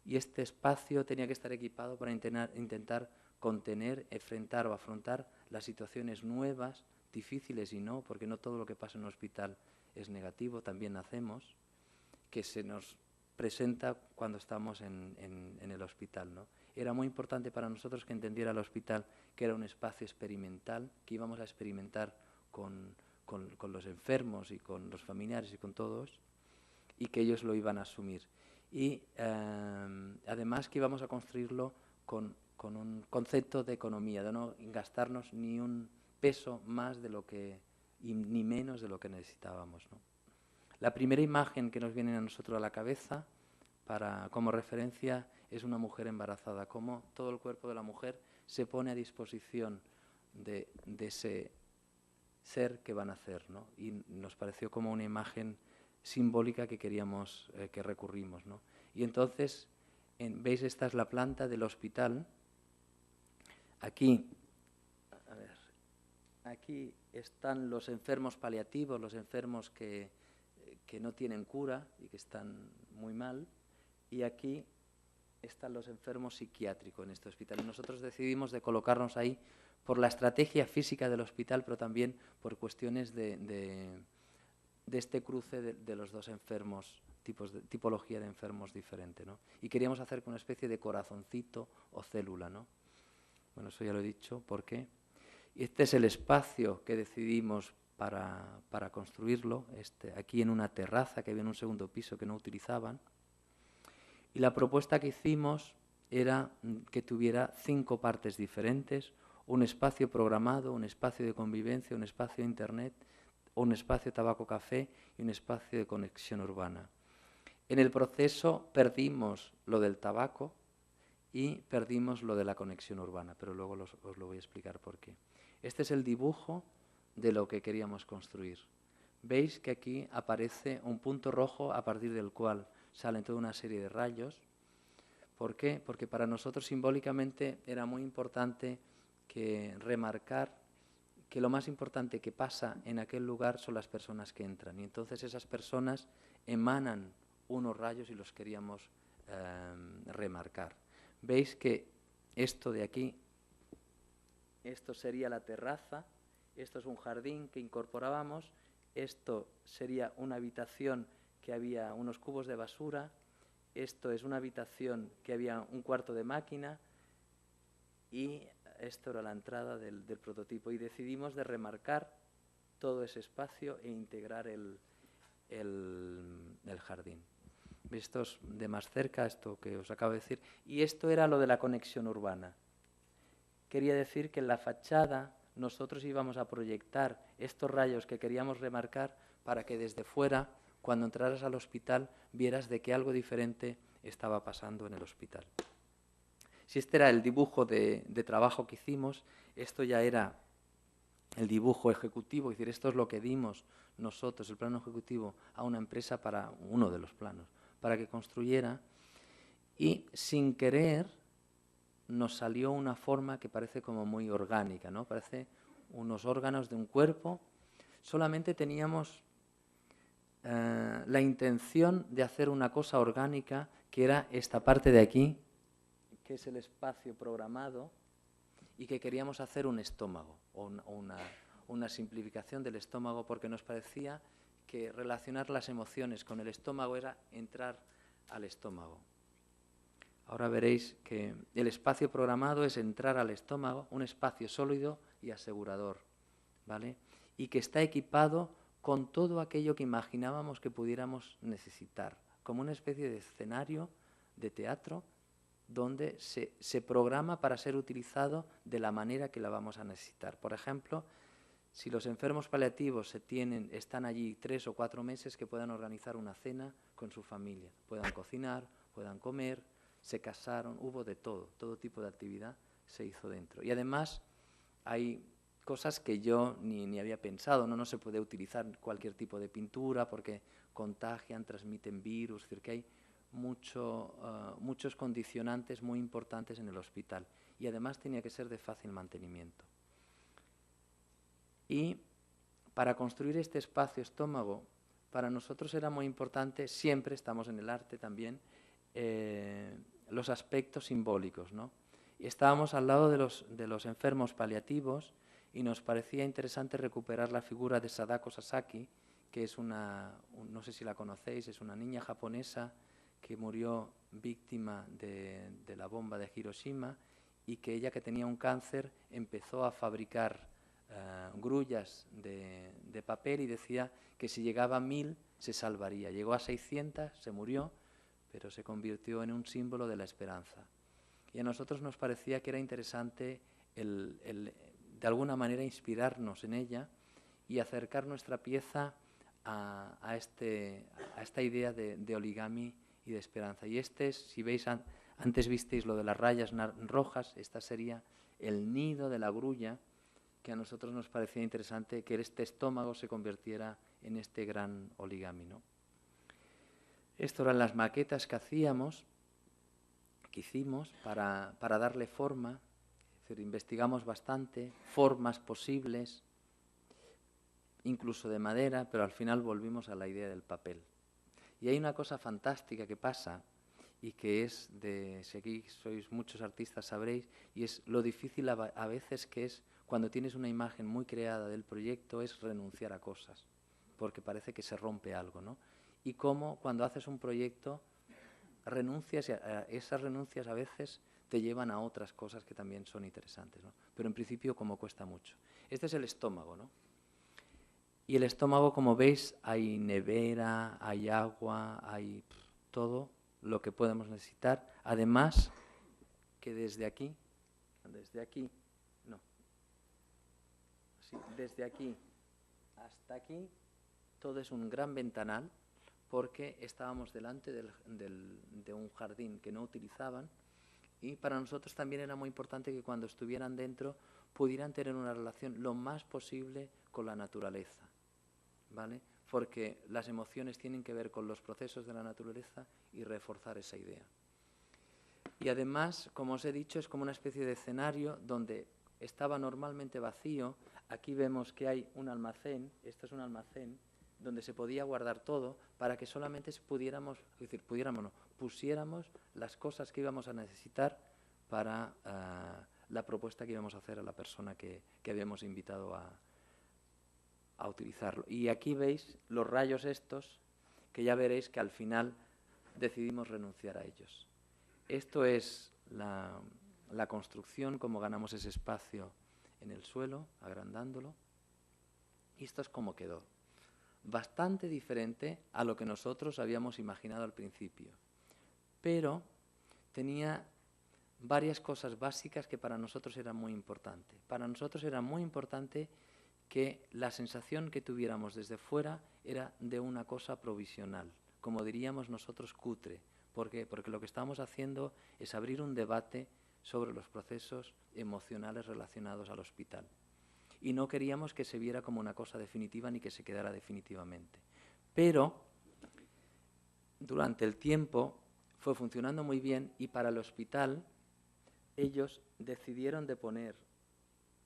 y este espacio tenía que estar equipado para intentar contener, enfrentar o afrontar las situaciones nuevas, difíciles y no, porque no todo lo que pasa en un hospital es negativo, también nacemos, que se nos presenta cuando estamos en el hospital, ¿no? Era muy importante para nosotros que entendiera el hospital que era un espacio experimental, que íbamos a experimentar con los enfermos y con los familiares y con todos, y que ellos lo iban a asumir. Y además que íbamos a construirlo con un concepto de economía, de no gastarnos ni un peso más de lo que, ni menos de lo que necesitábamos, ¿no? La primera imagen que nos viene a nosotros a la cabeza como referencia es una mujer embarazada, cómo todo el cuerpo de la mujer se pone a disposición de ese ser que van a nacer, ¿no? Y nos pareció como una imagen simbólica que queríamos, que recurrimos, ¿no? Y entonces, veis, esta es la planta del hospital. Aquí están los enfermos paliativos, los enfermos que no tienen cura y que están muy mal, y aquí están los enfermos psiquiátricos en este hospital. Y nosotros decidimos de colocarnos ahí por la estrategia física del hospital, pero también por cuestiones de este cruce de los dos enfermos, tipología de enfermos diferente, ¿no? Y queríamos hacer una especie de corazoncito o célula, ¿no? Bueno, eso ya lo he dicho. ¿Por qué? Y este es el espacio que decidimos para construirlo, aquí en una terraza que había en un segundo piso que no utilizaban. Y la propuesta que hicimos era que tuviera 5 partes diferentes: un espacio programado, un espacio de convivencia, un espacio de internet, un espacio tabaco-café y un espacio de conexión urbana. En el proceso perdimos lo del tabaco y perdimos lo de la conexión urbana, pero luego os lo voy a explicar por qué. Este es el dibujo de lo que queríamos construir. Veis que aquí aparece un punto rojo a partir del cual salen toda una serie de rayos. ¿Por qué? Porque para nosotros simbólicamente era muy importante remarcar que lo más importante que pasa en aquel lugar son las personas que entran. Y entonces esas personas emanan unos rayos y los queríamos remarcar. Veis que esto de aquí, esto sería la terraza, esto es un jardín que incorporábamos, esto sería una habitación que había unos cubos de basura, esto es una habitación que había un cuarto de máquina y esto era la entrada del prototipo. Y decidimos de remarcar todo ese espacio e integrar el jardín. Esto es de más cerca, esto que os acabo de decir. Y esto era lo de la conexión urbana. Quería decir que en la fachada nosotros íbamos a proyectar estos rayos que queríamos remarcar para que desde fuera, cuando entraras al hospital, vieras de que algo diferente estaba pasando en el hospital. Si este era el dibujo de trabajo que hicimos, esto ya era el dibujo ejecutivo, es decir, esto es lo que dimos nosotros, el plano ejecutivo, a una empresa para uno de los planos, para que construyera, y sin querer nos salió una forma que parece como muy orgánica, ¿no? Parece unos órganos de un cuerpo. Solamente teníamos la intención de hacer una cosa orgánica, que era esta parte de aquí, que es el espacio programado, y que queríamos hacer un estómago, o una simplificación del estómago, porque nos parecía que relacionar las emociones con el estómago era entrar al estómago. Ahora veréis que el espacio programado es entrar al estómago, un espacio sólido y asegurador, ¿vale? Y que está equipado con todo aquello que imaginábamos que pudiéramos necesitar, como una especie de escenario de teatro donde se programa para ser utilizado de la manera que la vamos a necesitar. Por ejemplo, si los enfermos paliativos están allí 3 o 4 meses, que puedan organizar una cena con su familia, puedan cocinar, puedan comer, se casaron, hubo de todo tipo de actividad se hizo dentro. Y además hay cosas que yo ni había pensado, no se puede utilizar cualquier tipo de pintura porque contagian, transmiten virus, es decir, que hay muchos condicionantes muy importantes en el hospital, y además tenía que ser de fácil mantenimiento. Y para construir este espacio estómago, para nosotros era muy importante, siempre estamos en el arte también, los aspectos simbólicos, ¿no? Y estábamos al lado de los enfermos paliativos y nos parecía interesante recuperar la figura de Sadako Sasaki, que es no sé si la conocéis, es una niña japonesa que murió víctima de la bomba de Hiroshima, y que ella, que tenía un cáncer, empezó a fabricar grullas de papel, y decía que si llegaba a 1000 se salvaría. Llegó a 600, se murió, pero se convirtió en un símbolo de la esperanza. Y a nosotros nos parecía que era interesante de alguna manera inspirarnos en ella y acercar nuestra pieza a esta idea de origami y de esperanza. Y si veis, antes visteis lo de las rayas rojas, esta sería el nido de la grulla, que a nosotros nos parecía interesante que este estómago se convirtiera en este gran origami, ¿no? Esto eran las maquetas que hicimos para darle forma. Es decir, investigamos bastante formas posibles, incluso de madera, pero al final volvimos a la idea del papel. Y hay una cosa fantástica que pasa, y que si aquí sois muchos artistas sabréis, y es lo difícil a veces que es cuando tienes una imagen muy creada del proyecto, es renunciar a cosas, porque parece que se rompe algo, ¿no? Y cómo cuando haces un proyecto renuncias, y esas renuncias a veces te llevan a otras cosas que también son interesantes, ¿no? Pero en principio como cuesta mucho. Este es el estómago, ¿no? Y el estómago, como veis, hay nevera, hay agua, hay todo lo que podemos necesitar. Además, que desde aquí, no, sí, desde aquí hasta aquí, todo es un gran ventanal, porque estábamos delante de un jardín que no utilizaban, y para nosotros también era muy importante que cuando estuvieran dentro pudieran tener una relación lo más posible con la naturaleza, ¿vale? Porque las emociones tienen que ver con los procesos de la naturaleza y reforzar esa idea. Y además, como os he dicho, es como una especie de escenario donde estaba normalmente vacío. Aquí vemos que hay un almacén, esto es un almacén, donde se podía guardar todo para que solamente pusiéramos las cosas que íbamos a necesitar para la propuesta que íbamos a hacer a la persona que habíamos invitado a utilizarlo. Y aquí veis los rayos estos, que ya veréis que al final decidimos renunciar a ellos. Esto es la construcción, cómo ganamos ese espacio en el suelo, agrandándolo. Y esto es cómo quedó. Bastante diferente a lo que nosotros habíamos imaginado al principio. Pero tenía varias cosas básicas que para nosotros eran muy importantes. Para nosotros era muy importante que la sensación que tuviéramos desde fuera era de una cosa provisional, como diríamos nosotros, cutre. ¿Por qué? Porque lo que estamos haciendo es abrir un debate sobre los procesos emocionales relacionados al hospital. Y no queríamos que se viera como una cosa definitiva ni que se quedara definitivamente. Pero durante el tiempo fue funcionando muy bien, y para el hospital ellos decidieron de poner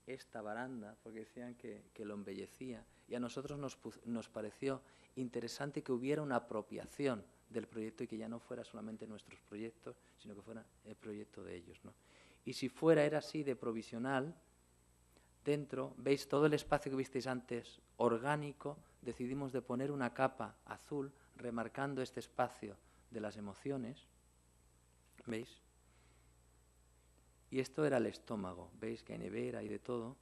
esta baranda porque decían que lo embellecía, y a nosotros nos pareció interesante que hubiera una apropiación del proyecto y que ya no fuera solamente nuestros proyectos, sino que fuera el proyecto de ellos, ¿no? Y si era así de provisional, dentro, veis todo el espacio que visteis antes, orgánico, decidimos de poner una capa azul remarcando este espacio de las emociones, ¿veis? Y esto era el estómago, veis que hay nevera y de todo,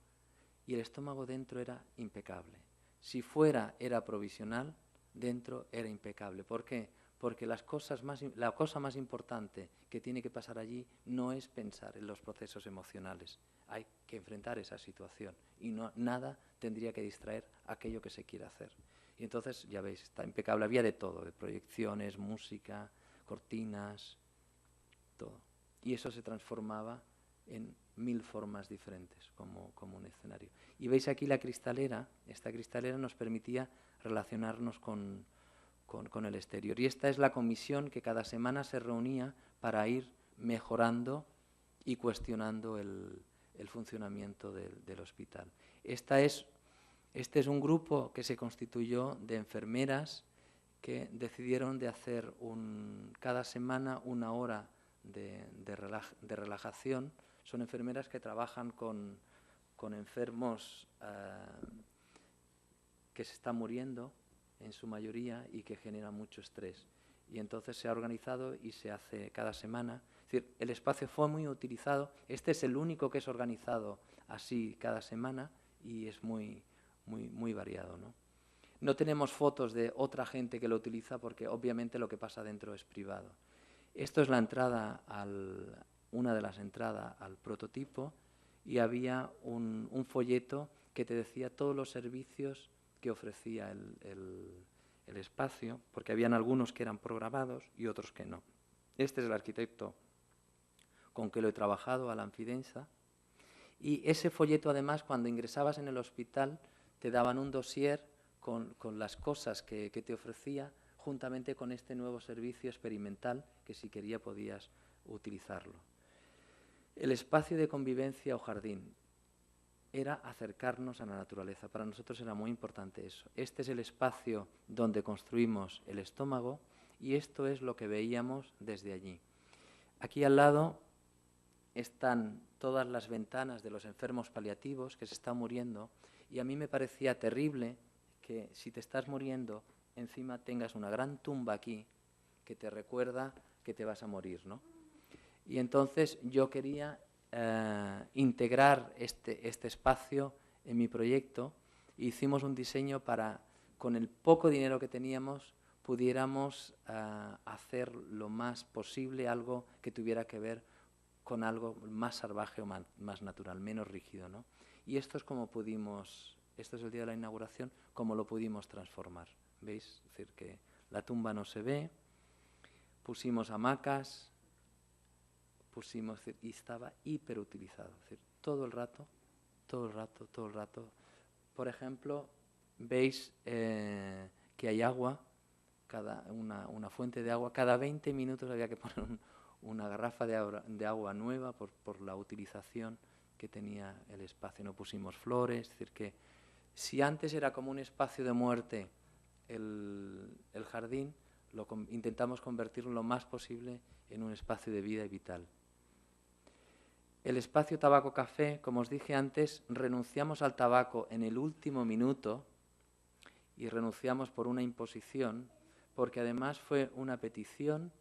y el estómago dentro era impecable. Si fuera era provisional, dentro era impecable. ¿Por qué? Porque la cosa más importante que tiene que pasar allí no es pensar en los procesos emocionales. Hay que enfrentar esa situación y nada tendría que distraer aquello que se quiere hacer. Y entonces, ya veis, está impecable. Había de todo, de proyecciones, música, cortinas, todo. Y eso se transformaba en 1000 formas diferentes, como un escenario. Y veis aquí la cristalera. Esta cristalera nos permitía relacionarnos con el exterior. Y esta es la comisión que cada semana se reunía para ir mejorando y cuestionando el funcionamiento del hospital. Este es un grupo que se constituyó de enfermeras que decidieron de hacer cada semana una hora de relajación. Son enfermeras que trabajan con enfermos que se están muriendo en su mayoría y que generan mucho estrés. Y entonces se ha organizado y se hace cada semana. Es decir, el espacio fue muy utilizado. Este es el único que es organizado así cada semana y es muy, muy, muy variado, ¿no? No tenemos fotos de otra gente que lo utiliza porque obviamente lo que pasa dentro es privado. Esto es la entrada una de las entradas al prototipo, y había un folleto que te decía todos los servicios que ofrecía el espacio, porque habían algunos que eran programados y otros que no. Este es el arquitecto con que lo he trabajado, Alan Fidenza, y ese folleto además cuando ingresabas en el hospital te daban un dossier con las cosas que te ofrecía, juntamente con este nuevo servicio experimental que si quería podías utilizarlo. El espacio de convivencia o jardín era acercarnos a la naturaleza. Para nosotros era muy importante eso. Este es el espacio donde construimos el estómago y esto es lo que veíamos desde allí. Aquí al lado están todas las ventanas de los enfermos paliativos que se están muriendo, y a mí me parecía terrible que si te estás muriendo, encima tengas una gran tumba aquí que te recuerda que te vas a morir, ¿no? Y entonces yo quería integrar este espacio en mi proyecto. Hicimos un diseño para, con el poco dinero que teníamos, pudiéramos hacer lo más posible algo que tuviera que ver con algo más salvaje o más natural, menos rígido, ¿no? Y esto es como pudimos, esto es el día de la inauguración, como lo pudimos transformar, ¿veis? Es decir, que la tumba no se ve, pusimos hamacas, y estaba hiperutilizado, es decir, todo el rato. Por ejemplo, veis que hay agua, una fuente de agua, cada 20 minutos había que poner una garrafa de agua nueva por la utilización que tenía el espacio. No pusimos flores, es decir, que si antes era como un espacio de muerte el jardín, intentamos convertirlo lo más posible en un espacio de vida y vital. El espacio tabaco-café, como os dije antes, renunciamos al tabaco en el último minuto y renunciamos por una imposición, porque además fue una petición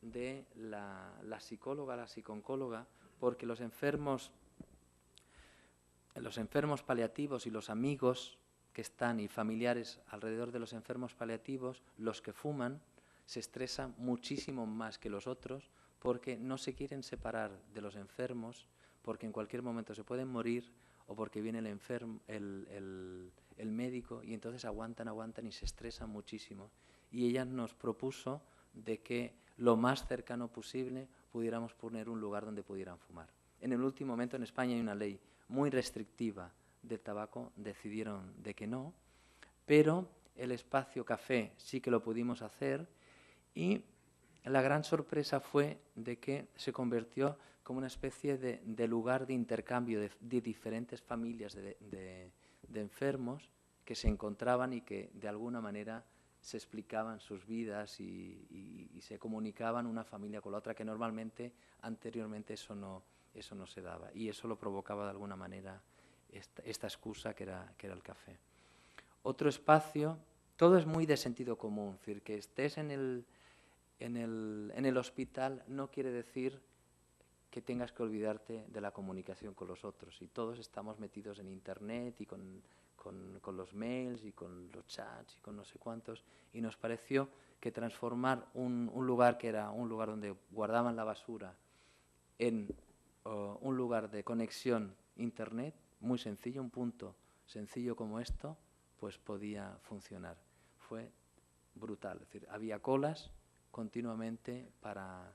de la psicóloga, la psicooncóloga, porque los enfermos paliativos y los amigos que están y familiares alrededor de los enfermos paliativos, los que fuman, se estresan muchísimo más que los otros, porque no se quieren separar de los enfermos, porque en cualquier momento se pueden morir o porque viene el médico y entonces aguantan y se estresan muchísimo. Y ella nos propuso de que lo más cercano posible pudiéramos poner un lugar donde pudieran fumar. En el último momento en España hay una ley muy restrictiva del tabaco, decidieron de que no, pero el espacio café sí que lo pudimos hacer y la gran sorpresa fue de que se convirtió como una especie de lugar de intercambio de diferentes familias de enfermos que se encontraban y que de alguna manera se explicaban sus vidas y se comunicaban una familia con la otra, que normalmente anteriormente eso no se daba, y eso lo provocaba de alguna manera esta excusa que era el café. Otro espacio, todo es muy de sentido común, es decir, que estés en el hospital no quiere decir que tengas que olvidarte de la comunicación con los otros, y todos estamos metidos en internet y con los mails y con los chats y con no sé cuántos, y nos pareció que transformar un lugar que era un lugar donde guardaban la basura en un lugar de conexión internet, muy sencillo, un punto sencillo como esto, pues podía funcionar. Fue brutal, es decir, había colas continuamente para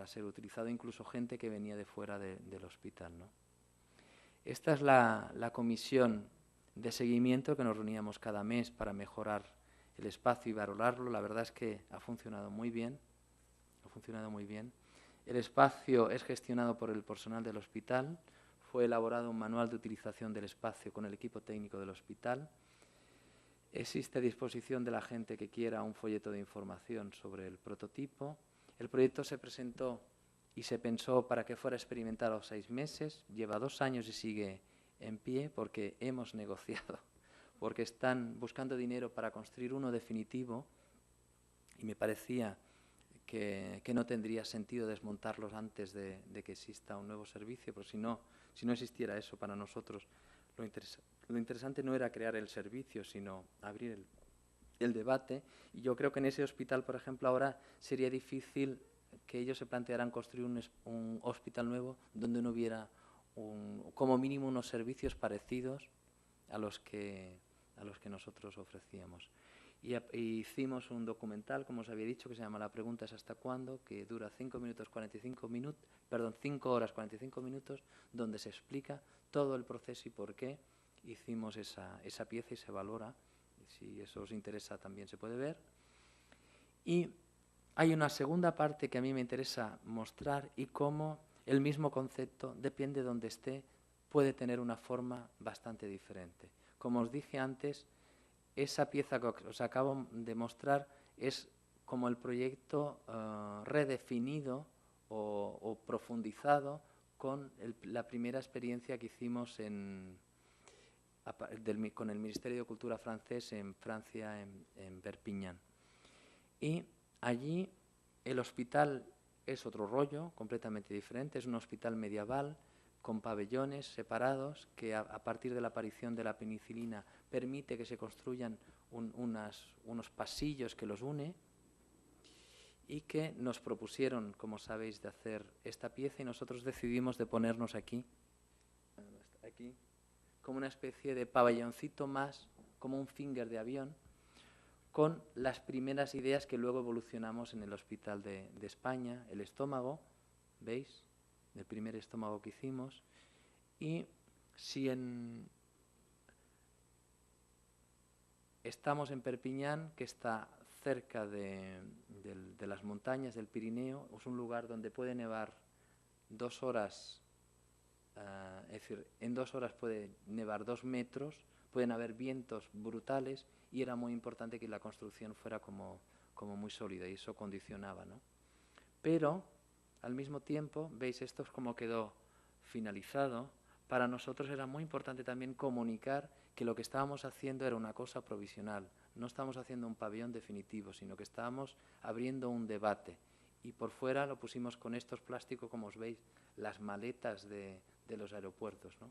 ser utilizado, incluso gente que venía de fuera del hospital, ¿no? Esta es la comisión de seguimiento que nos reuníamos cada mes para mejorar el espacio y valorarlo. La verdad es que ha funcionado muy bien. El espacio es gestionado por el personal del hospital. Fue elaborado un manual de utilización del espacio con el equipo técnico del hospital. Existe a disposición de la gente que quiera un folleto de información sobre el prototipo. El proyecto se presentó y se pensó para que fuera experimentado 6 meses. Lleva 2 años y sigue en pie porque hemos negociado, porque están buscando dinero para construir uno definitivo y me parecía que no tendría sentido desmontarlos antes de que exista un nuevo servicio, pero si no existiera eso para nosotros, lo interesante no era crear el servicio, sino abrir el debate. Y yo creo que en ese hospital, por ejemplo, ahora sería difícil que ellos se plantearan construir un hospital nuevo donde no hubiera como mínimo unos servicios parecidos a los que nosotros ofrecíamos. Y hicimos un documental, como os había dicho, que se llama La pregunta es ¿hasta cuándo?, que dura 5 horas 45 minutos, donde se explica todo el proceso y por qué hicimos esa pieza, y se valora. Si eso os interesa también se puede ver. Y hay una segunda parte que a mí me interesa mostrar, y cómo el mismo concepto, depende de donde esté, puede tener una forma bastante diferente. Como os dije antes, esa pieza que os acabo de mostrar es como el proyecto redefinido o profundizado con la primera experiencia que hicimos con el Ministerio de Cultura francés en Francia, en Perpiñán. Y allí el hospital es otro rollo, completamente diferente. Es un hospital medieval con pabellones separados que a partir de la aparición de la penicilina permite que se construyan unos pasillos que los une, y que nos propusieron, como sabéis, de hacer esta pieza, y nosotros decidimos de ponernos aquí, como una especie de pabelloncito más, como un finger de avión, con las primeras ideas que luego evolucionamos en el Hospital de España, el estómago, ¿veis? El primer estómago que hicimos. Y si estamos en Perpiñán, que está cerca de las montañas del Pirineo, es un lugar donde puede nevar 2 horas, es decir, en 2 horas puede nevar 2 metros, pueden haber vientos brutales, y era muy importante que la construcción fuera como muy sólida, y eso condicionaba, ¿no? Pero, al mismo tiempo, veis, esto es como quedó finalizado. Para nosotros era muy importante también comunicar que lo que estábamos haciendo era una cosa provisional. No estábamos haciendo un pabellón definitivo, sino que estábamos abriendo un debate. Y por fuera lo pusimos con estos plásticos, como os veis, las maletas de los aeropuertos, ¿no?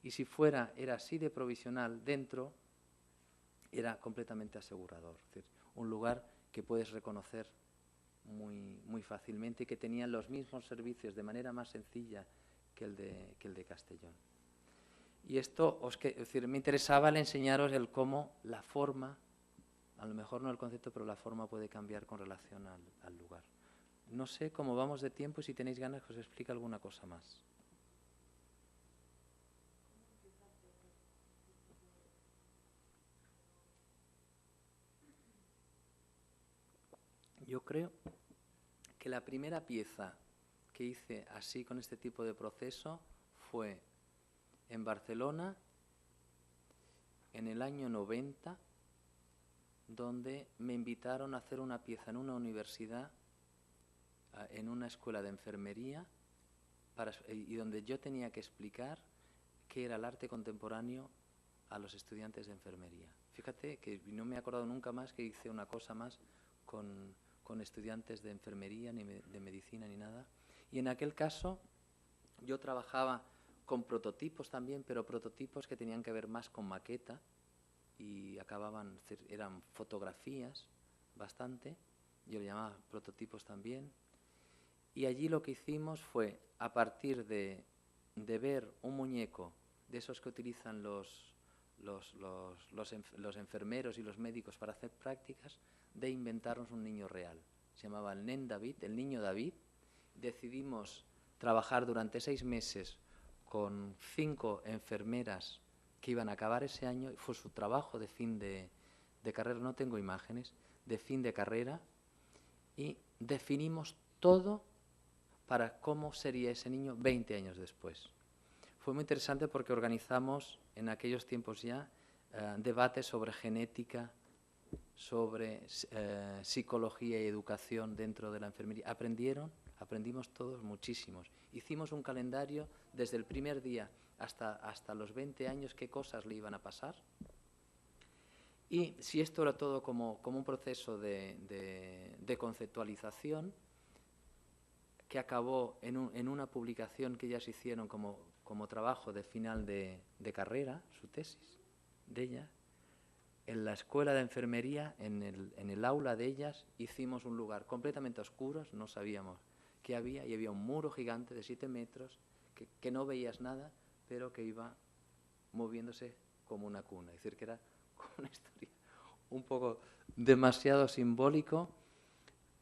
Y si fuera, era así de provisional, dentro era completamente asegurador. Es decir, un lugar que puedes reconocer muy fácilmente, y que tenía los mismos servicios de manera más sencilla que el de Castellón. Y esto, es decir, me interesaba el enseñaros el cómo la forma, a lo mejor no el concepto, pero la forma puede cambiar con relación al lugar. No sé cómo vamos de tiempo, y si tenéis ganas que os explique alguna cosa más. Yo creo que la primera pieza que hice así, con este tipo de proceso, fue en Barcelona, en el año 90, donde me invitaron a hacer una pieza en una universidad, en una escuela de enfermería, y donde yo tenía que explicar qué era el arte contemporáneo a los estudiantes de enfermería. Fíjate que no me he acordado nunca más que hice una cosa más con estudiantes de enfermería, ni de medicina, ni nada. Y en aquel caso yo trabajaba con prototipos también, pero prototipos que tenían que ver más con maqueta, y eran fotografías bastante, yo lo llamaba prototipos también. Y allí lo que hicimos fue, a partir de ver un muñeco de esos que utilizan los enfermeros y los médicos para hacer prácticas, de inventarnos un niño real. Se llamaba el Nen David, el niño David. Decidimos trabajar durante 6 meses con 5 enfermeras que iban a acabar ese año. Fue su trabajo de fin de carrera, no tengo imágenes, de fin de carrera, y definimos todo para cómo sería ese niño 20 años después. Fue muy interesante porque organizamos en aquellos tiempos ya debates sobre genética, sobre psicología y educación dentro de la enfermería. Aprendimos todos muchísimos. Hicimos un calendario desde el primer día hasta los 20 años, qué cosas le iban a pasar. Y si esto era todo como un proceso de conceptualización, que acabó en una publicación que ellas hicieron como trabajo de final de carrera, su tesis de ella. En la escuela de enfermería, en el aula de ellas, hicimos un lugar completamente oscuro, no sabíamos qué había, y había un muro gigante de 7 metros que no veías nada, pero que iba moviéndose como una cuna. Es decir, que era como una historia un poco demasiado simbólico,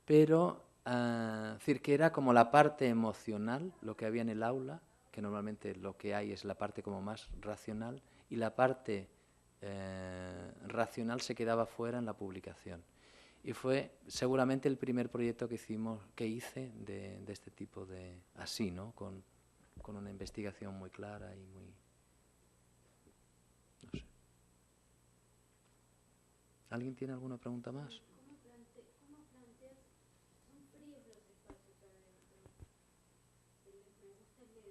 pero es decir, que era como la parte emocional, lo que había en el aula, que normalmente lo que hay es la parte como más racional, y la parte racional se quedaba fuera en la publicación. Y fue seguramente el primer proyecto que hice de este tipo así, ¿no? Con una investigación muy clara y muy... no sé. ¿Alguien tiene alguna pregunta más? ¿Cómo planteas? Son fríos los espacios adentro. Me gusta la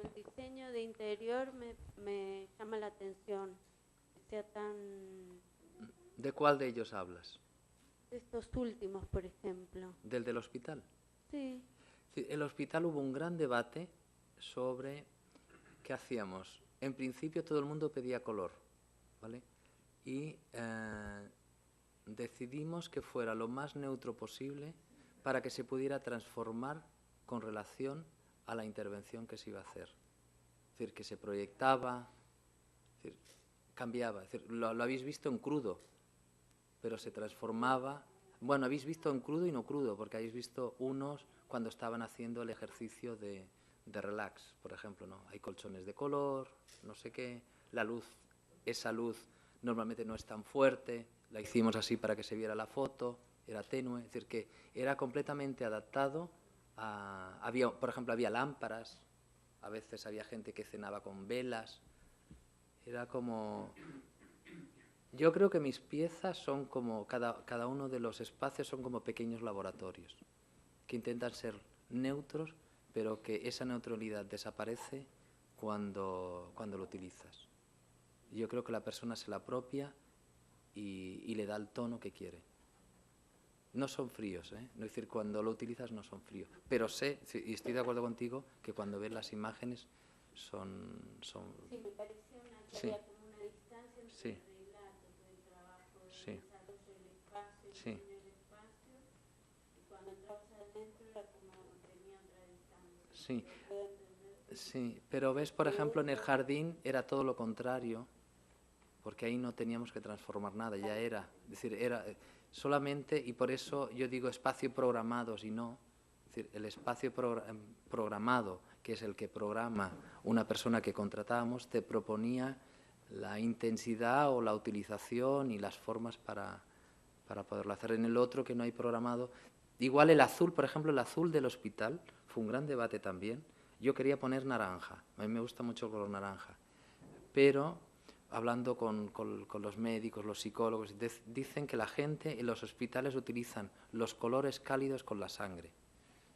el diseño de interior me llama la atención, que sea tan... ¿De cuál de ellos hablas? De estos últimos, por ejemplo. ¿Del hospital? Sí. Sí, en el hospital hubo un gran debate sobre qué hacíamos. En principio todo el mundo pedía color, ¿vale? Y decidimos que fuera lo más neutro posible para que se pudiera transformar con relación a la intervención que se iba a hacer. Es decir, que se proyectaba, es decir, cambiaba. Es decir, lo habéis visto en crudo, pero se transformaba. Bueno, habéis visto en crudo y no crudo, porque habéis visto unos cuando estaban haciendo el ejercicio de relax, por ejemplo, ¿no? Hay colchones de color, no sé qué, la luz, esa luz normalmente no es tan fuerte, la hicimos así para que se viera la foto, era tenue, es decir, que era completamente adaptado a... Había, por ejemplo, había lámparas, a veces había gente que cenaba con velas, era como... Yo creo que mis piezas son como, cada uno de los espacios son como pequeños laboratorios, que intentan ser neutros, pero que esa neutralidad desaparece cuando lo utilizas. Yo creo que la persona se la apropia y le da el tono que quiere. No son fríos, ¿eh? No es decir, cuando lo utilizas no son fríos, pero sé, y estoy de acuerdo contigo, que cuando ves las imágenes son... Sí, me pareció que sí. había como una distancia entre Sí. el relato, el trabajo de Sí. desarrollo del espacio, Sí. diseño del espacio, y cuando entrabas adentro era como tenía otra distancia. Sí. Pero puedo entender. Sí, pero ves, por ejemplo, en el jardín era todo lo contrario, porque ahí no teníamos que transformar nada, ya era, es decir, era solamente, y por eso yo digo espacio programados y no, es decir, el espacio programado, que es el que programa una persona que contratábamos, te proponía la intensidad o la utilización y las formas para poderlo hacer. En el otro que no hay programado, igual el azul, por ejemplo, el azul del hospital, fue un gran debate también. Yo quería poner naranja, a mí me gusta mucho el color naranja, pero hablando con los médicos, los psicólogos, dicen que la gente en los hospitales utilizan los colores cálidos con la sangre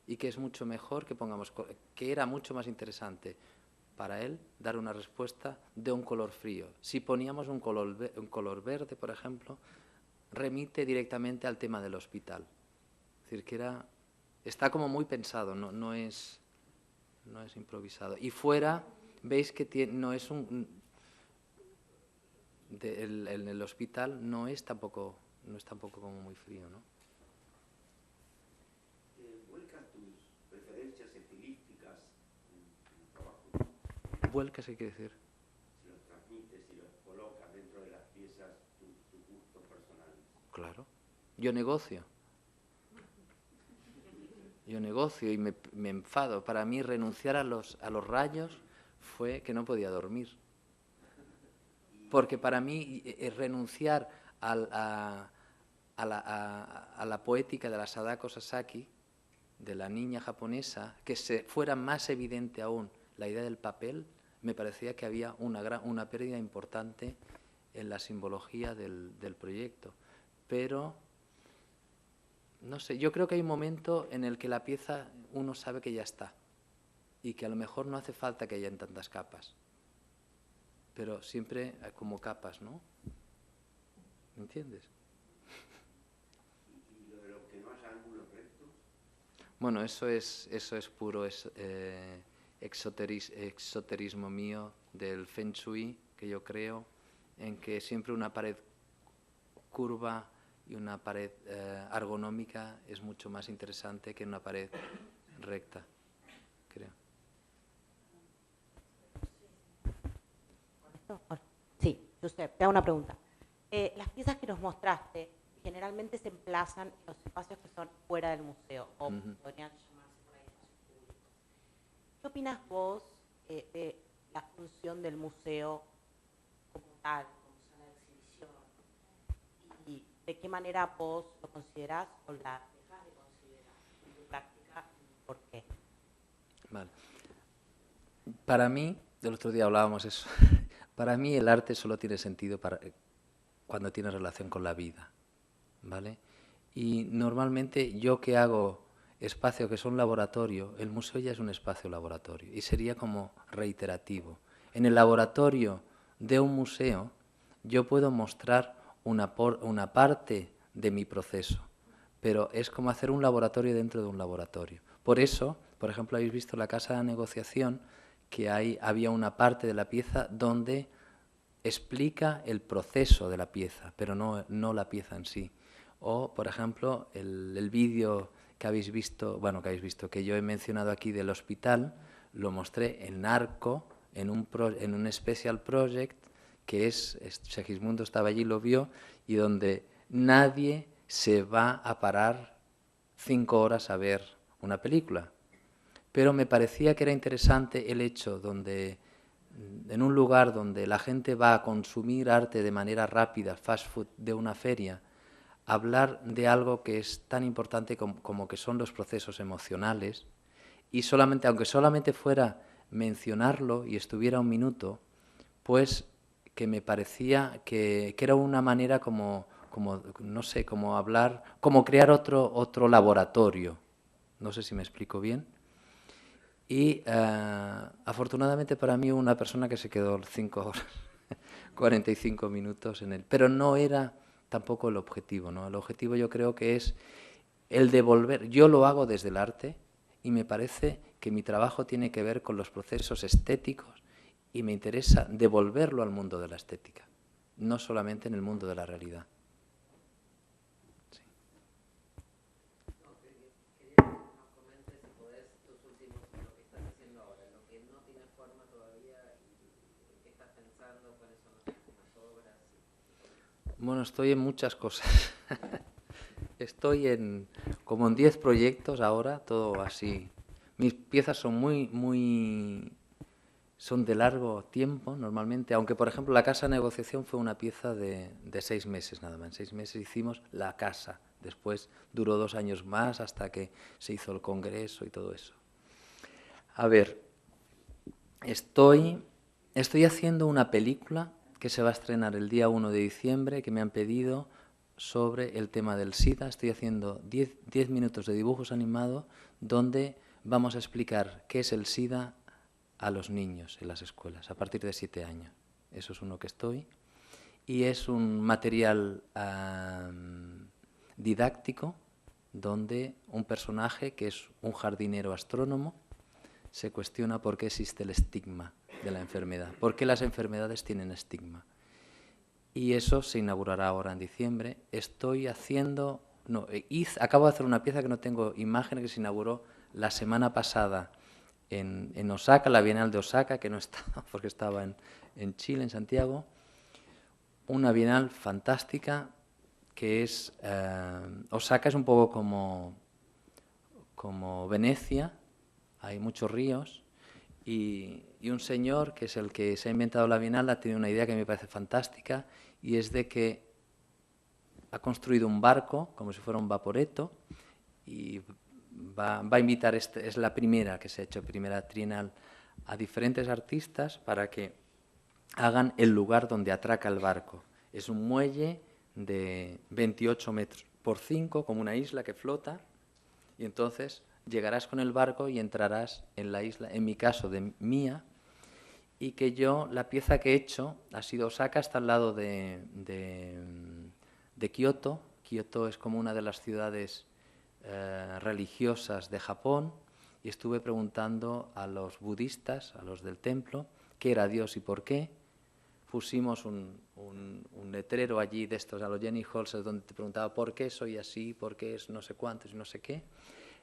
y que es mucho mejor que pongamos, que era mucho más interesante para él dar una respuesta de un color frío. Si poníamos un color verde, por ejemplo, remite directamente al tema del hospital. Es decir, que está como muy pensado, no es improvisado. Y fuera, veis que no es en el hospital no es tampoco como muy frío, ¿no? ¿Vuelcas tus preferencias estilísticas en el trabajo? ¿Vuelcas qué quiere decir? Si los transmites, si los colocas dentro de las piezas, tus gustos personales. Claro. Yo negocio y me enfado. Para mí renunciar a los rayos fue que no podía dormir. Porque para mí renunciar a la poética de la Sadako Sasaki, de la niña japonesa, que se fuera más evidente aún la idea del papel, me parecía que había una pérdida importante en la simbología del proyecto. Pero, no sé, yo creo que hay un momento en el que la pieza uno sabe que ya está y que a lo mejor no hace falta que haya en tantas capas, pero siempre como capas, ¿no? ¿Me entiendes? ¿Y lo de lo que no haya ángulos rectos? Bueno, eso es puro exoterismo mío del Feng Shui, que yo creo en que siempre una pared curva y una pared ergonómica es mucho más interesante que una pared recta, creo. Sí, Josep, te hago una pregunta. Las piezas que nos mostraste generalmente se emplazan en los espacios que son fuera del museo, o podrían llamarse por ahí espacios públicos. ¿Qué opinas vos de la función del museo como tal, como sala de exhibición? ¿Y de qué manera vos lo considerás o la dejas de considerar en tu práctica y por qué? Vale. Para mí, el otro día hablábamos eso, para mí el arte solo tiene sentido cuando tiene relación con la vida, ¿vale? Y normalmente yo que hago espacio que es un laboratorio, el museo ya es un espacio laboratorio y sería como reiterativo. En el laboratorio de un museo yo puedo mostrar una parte de mi proceso, pero es como hacer un laboratorio dentro de un laboratorio. Por eso, por ejemplo, habéis visto la casa de negociación, que había una parte de la pieza donde explica el proceso de la pieza, pero no la pieza en sí. O, por ejemplo, el vídeo que habéis visto, que yo he mencionado aquí del hospital, lo mostré en Arco, en un special project, que Segismundo estaba allí, lo vio, y donde nadie se va a parar 5 horas a ver una película. Pero me parecía que era interesante el hecho donde, en un lugar donde la gente va a consumir arte de manera rápida, fast food de una feria, hablar de algo que es tan importante como que son los procesos emocionales, y aunque solamente fuera mencionarlo y estuviera un minuto, pues que me parecía que era una manera como hablar, como crear otro laboratorio. No sé si me explico bien. Y afortunadamente para mí una persona que se quedó 5 horas, 45 minutos en él. Pero no era tampoco el objetivo, ¿no? El objetivo yo creo que es el devolver. Yo lo hago desde el arte y me parece que mi trabajo tiene que ver con los procesos estéticos y me interesa devolverlo al mundo de la estética, no solamente en el mundo de la realidad. Bueno, estoy en muchas cosas. Estoy como en 10 proyectos ahora, todo así. Mis piezas son son de largo tiempo normalmente, aunque por ejemplo la casa de negociación fue una pieza de 6 meses nada más. En 6 meses hicimos la casa, después duró 2 años más hasta que se hizo el congreso y todo eso. A ver, estoy haciendo una película que se va a estrenar el día 1 de diciembre, que me han pedido, sobre el tema del SIDA. Estoy haciendo 10 minutos de dibujos animados donde vamos a explicar qué es el SIDA a los niños en las escuelas, a partir de 7 años. Eso es uno que estoy. Y es un material didáctico donde un personaje, que es un jardinero astrónomo, se cuestiona por qué existe el estigma de la enfermedad, por qué las enfermedades tienen estigma. Y eso se inaugurará ahora en diciembre. Acabo de hacer una pieza que no tengo imagen, que se inauguró la semana pasada en Osaka, la Bienal de Osaka, que no estaba porque estaba en Chile, en Santiago. Una Bienal fantástica que es... Osaka es un poco como Venecia, hay muchos ríos, y un señor, que es el que se ha inventado la Bienal, ha tenido una idea que me parece fantástica, y es de que ha construido un barco, como si fuera un vaporetto, y va a invitar, es la primera que se ha hecho, primera trienal, a diferentes artistas para que hagan el lugar donde atraca el barco. Es un muelle de 28 metros por 5, como una isla que flota, y entonces llegarás con el barco y entrarás en la isla, en mi caso de Mía, y que la pieza que he hecho ha sido Osaka, está al lado de Kioto. Kioto es como una de las ciudades religiosas de Japón, y estuve preguntando a los budistas, a los del templo, qué era Dios y por qué. Pusimos un letrero allí de estos, a los Jenny Halls, donde te preguntaba por qué soy así, por qué es no sé cuántos y no sé qué.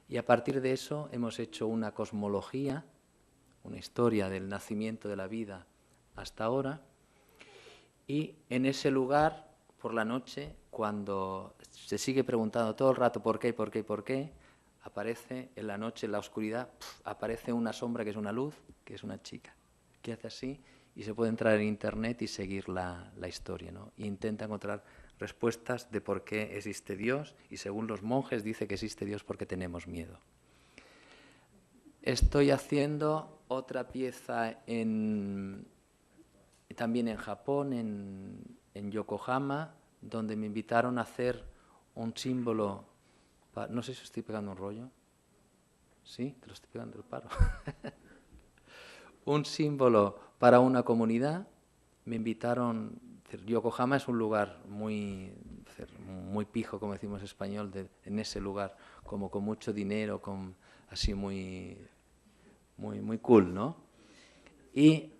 Y a partir de eso hemos hecho una cosmología, una historia del nacimiento de la vida hasta ahora. Y en ese lugar, por la noche, cuando se sigue preguntando todo el rato por qué, por qué, por qué, aparece en la noche, en la oscuridad, aparece una sombra que es una luz, que es una chica, que hace así, y se puede entrar en internet y seguir la historia, ¿no? E intenta encontrar respuestas de por qué existe Dios, y según los monjes dice que existe Dios porque tenemos miedo. Estoy haciendo otra pieza también en Japón, en Yokohama, donde me invitaron a hacer un símbolo, no sé si estoy pegando un rollo, Sí, te lo estoy pegando el paro. Un símbolo para una comunidad. Me invitaron. Yokohama es un lugar muy pijo, como decimos en español, en ese lugar, como con mucho dinero, así muy cool, ¿no? Y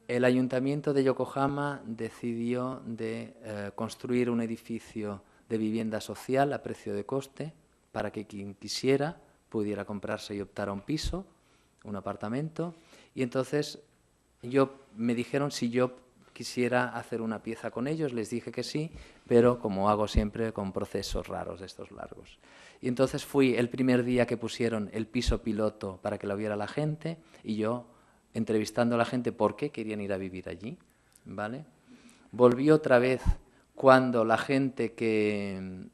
el ayuntamiento de Yokohama decidió de construir un edificio de vivienda social a precio de coste para que quien quisiera pudiera comprarse y optar a un piso, un apartamento. Y entonces me dijeron si yo quisiera hacer una pieza con ellos, les dije que sí, pero como hago siempre con procesos raros de estos largos. Y entonces fui el primer día que pusieron el piso piloto para que lo viera la gente y yo entrevistando a la gente por qué querían ir a vivir allí, ¿vale? Volví otra vez cuando la gente que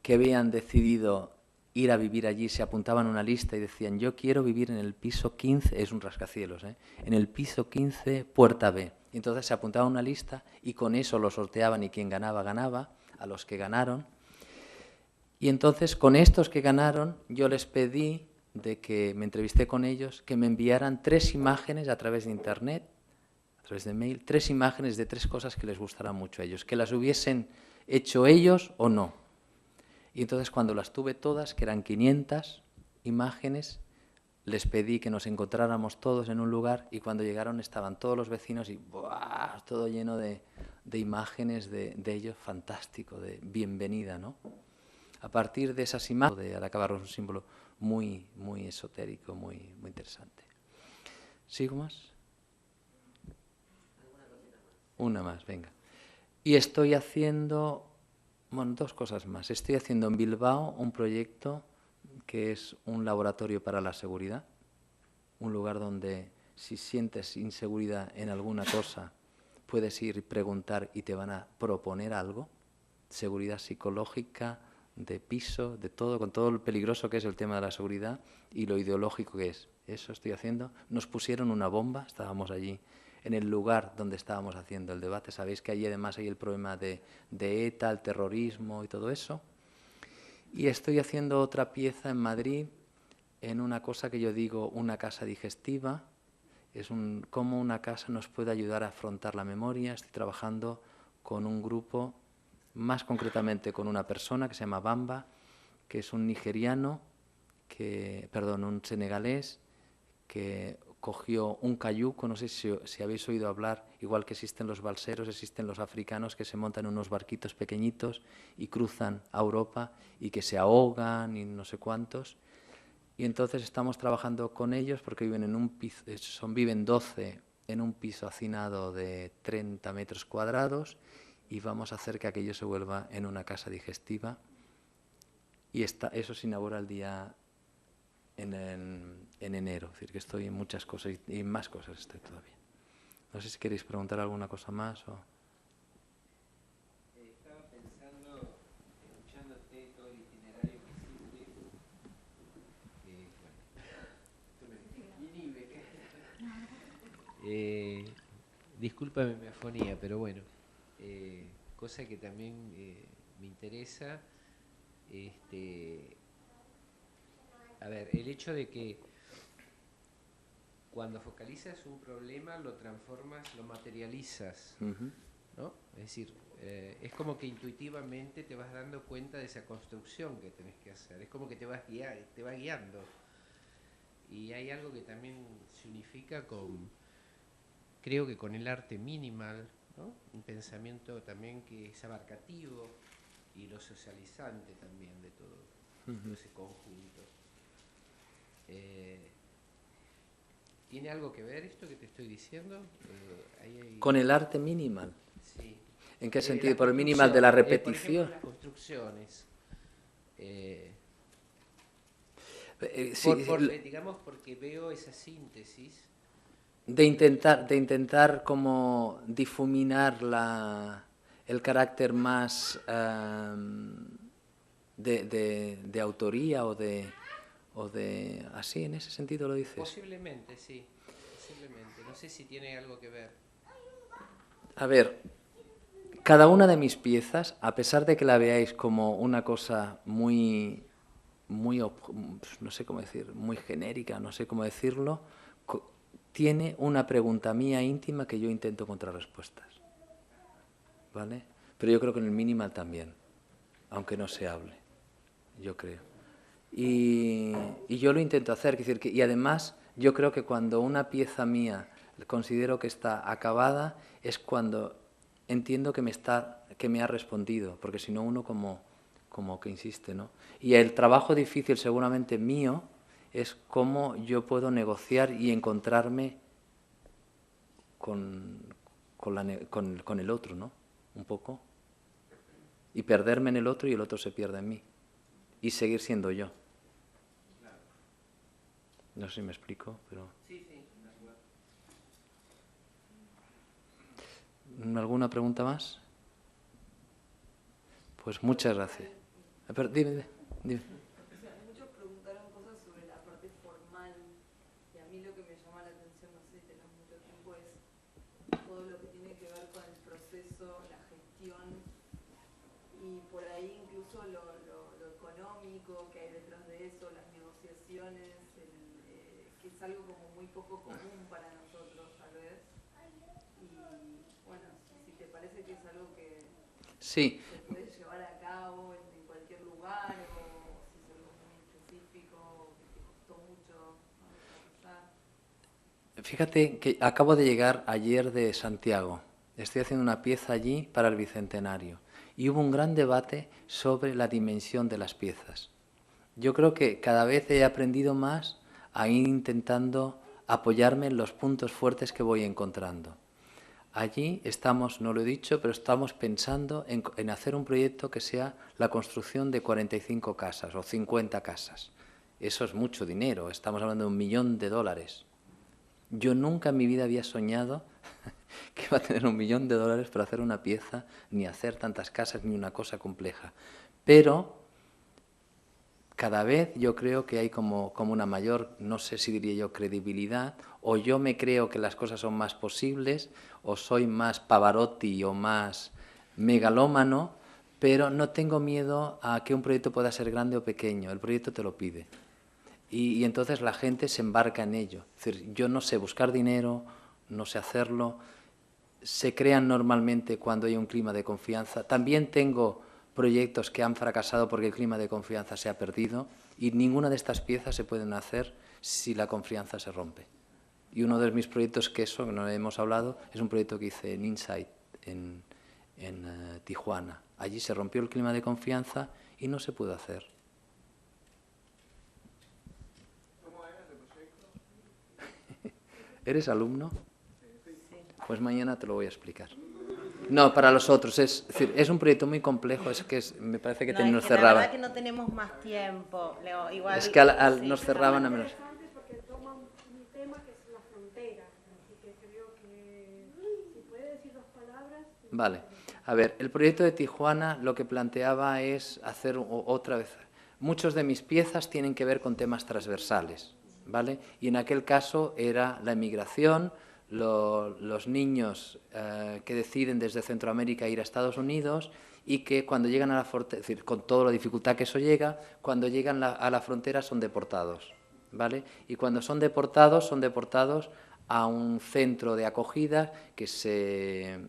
habían decidido ir a vivir allí se apuntaban a una lista y decían, yo quiero vivir en el piso 15, es un rascacielos, en el piso 15, puerta B. Y entonces se apuntaban a una lista y con eso lo sorteaban y quien ganaba, ganaba, a los que ganaron. Y entonces con estos que ganaron yo les pedí, de que me entrevisté con ellos, que me enviaran 3 imágenes a través de internet, a través de mail, 3 imágenes de 3 cosas que les gustaran mucho a ellos, que las hubiesen hecho ellos o no. Y entonces cuando las tuve todas, que eran 500 imágenes, les pedí que nos encontráramos todos en un lugar y cuando llegaron estaban todos los vecinos y ¡buah!, todo lleno de imágenes de ellos, fantástico, de bienvenida, ¿no? A partir de esas imágenes, de acabar un símbolo muy esotérico, muy interesante. ¿Sigo más? Una más, venga. Y estoy haciendo, 2 cosas más. Estoy haciendo en Bilbao un proyecto que es un laboratorio para la seguridad, un lugar donde si sientes inseguridad en alguna cosa, puedes ir y preguntar y te van a proponer algo, seguridad psicológica, de piso, de todo, con todo lo peligroso que es el tema de la seguridad y lo ideológico que es. Eso estoy haciendo. Nos pusieron una bomba, estábamos allí en el lugar donde estábamos haciendo el debate. Sabéis que allí además hay el problema de ETA, el terrorismo y todo eso. Y estoy haciendo otra pieza en Madrid, en una cosa que yo digo, una casa digestiva. Es cómo una casa nos puede ayudar a afrontar la memoria. Estoy trabajando con un grupo, más concretamente con una persona que se llama Bamba, que es un nigeriano, un senegalés, que cogió un cayuco, no sé si habéis oído hablar, igual que existen los balseros, existen los africanos que se montan en unos barquitos pequeñitos y cruzan a Europa y que se ahogan y no sé cuántos. Y entonces estamos trabajando con ellos porque viven en un piso, viven 12 en un piso hacinado de 30 metros cuadrados y vamos a hacer que aquello se vuelva en una casa digestiva. Y eso se inaugura el día en enero. Es decir, que estoy en muchas cosas y en más cosas estoy todavía. No sé si queréis preguntar alguna cosa más o... Estaba pensando, escuchándote todo el itinerario que hiciste, discúlpame mi afonía, pero bueno, cosa que también me interesa, a ver, el hecho de que cuando focalizas un problema lo transformas, lo materializas, ¿no? Es decir, es como que intuitivamente te vas dando cuenta de esa construcción que tenés que hacer, es como que te va guiando. Y hay algo que también se unifica creo que con el arte minimal, ¿no? Un pensamiento también que es abarcativo y lo socializante también de todo ese conjunto. ¿Tiene algo que ver esto que te estoy diciendo? ¿Con el arte minimal? Sí. ¿En qué sentido? ¿Por el minimal de la repetición? Por ejemplo, las construcciones. Digamos, porque veo esa síntesis. De intentar como difuminar el carácter más de autoría o de así, en ese sentido lo dices. Posiblemente, sí. Posiblemente. No sé si tiene algo que ver. A ver, cada una de mis piezas, a pesar de que la veáis como una cosa muy muy, no sé cómo decir, muy genérica, no sé cómo decirlo, tiene una pregunta mía íntima que yo intento encontrar respuestas, ¿vale? Pero yo creo que en el minimal también, aunque no se hable, yo creo. Y yo lo intento hacer, es decir, y además yo creo que cuando una pieza mía considero que está acabada es cuando entiendo que me ha respondido, porque si no uno como que insiste, ¿no? Y el trabajo difícil seguramente mío es cómo yo puedo negociar y encontrarme con el otro, ¿no? Un poco. Y perderme en el otro y el otro se pierde en mí. Y seguir siendo yo. No sé si me explico, pero... ¿Alguna pregunta más? Pues muchas gracias. Pero, dime. Muchos preguntaron cosas sobre la parte formal y a mí lo que me llama la atención, no sé si tenemos mucho tiempo, es todo lo que tiene que ver con el proceso, la gestión y por ahí incluso lo económico que hay detrás de eso, las negociaciones, que es algo como muy poco común para nosotros tal vez. Y bueno, si te parece que es algo que sí. se puede llevar a cabo en cualquier lugar o si es algo muy específico que te costó mucho desarrollar. Fíjate que acabo de llegar ayer de Santiago. Estoy haciendo una pieza allí para el Bicentenario. Y hubo un gran debate sobre la dimensión de las piezas. Yo creo que cada vez he aprendido más a ir intentando apoyarme en los puntos fuertes que voy encontrando. Allí estamos, no lo he dicho, pero estamos pensando en hacer un proyecto que sea la construcción de 45 casas o 50 casas. Eso es mucho dinero, estamos hablando de $1 millón. Yo nunca en mi vida había soñado que iba a tener $1 millón para hacer una pieza, ni hacer tantas casas, ni una cosa compleja. Pero cada vez yo creo que hay como una mayor, no sé si diría yo credibilidad, o yo me creo que las cosas son más posibles, o soy más Pavarotti o más megalómano, pero no tengo miedo a que un proyecto pueda ser grande o pequeño, el proyecto te lo pide. Y entonces la gente se embarca en ello. Es decir, yo no sé buscar dinero, no sé hacerlo, se crean normalmente cuando hay un clima de confianza. También tengo proyectos que han fracasado porque el clima de confianza se ha perdido y ninguna de estas piezas se pueden hacer si la confianza se rompe. Y uno de mis proyectos, que no hemos hablado, es un proyecto que hice en Insight, en Tijuana. Allí se rompió el clima de confianza y no se pudo hacer. ¿Cómo era ese proyecto? ¿Eres alumno? Pues mañana te lo voy a explicar. No, para los otros. Es decir, es un proyecto muy complejo, me parece que nos cerraban. La verdad que no tenemos más tiempo, Leo. Igual, es que nos cerraban a menos. Porque toma un tema que es la frontera, así que creo que si puede decir 2 palabras. Vale. A ver, el proyecto de Tijuana lo que planteaba es hacer otra vez. Muchos de mis piezas tienen que ver con temas transversales, ¿vale? Y en aquel caso era la emigración, los niños que deciden desde Centroamérica ir a Estados Unidos y que cuando llegan a la frontera, es decir, con toda la dificultad que eso llega, cuando llegan a la frontera son deportados, ¿vale? Y cuando son deportados a un centro de acogida que se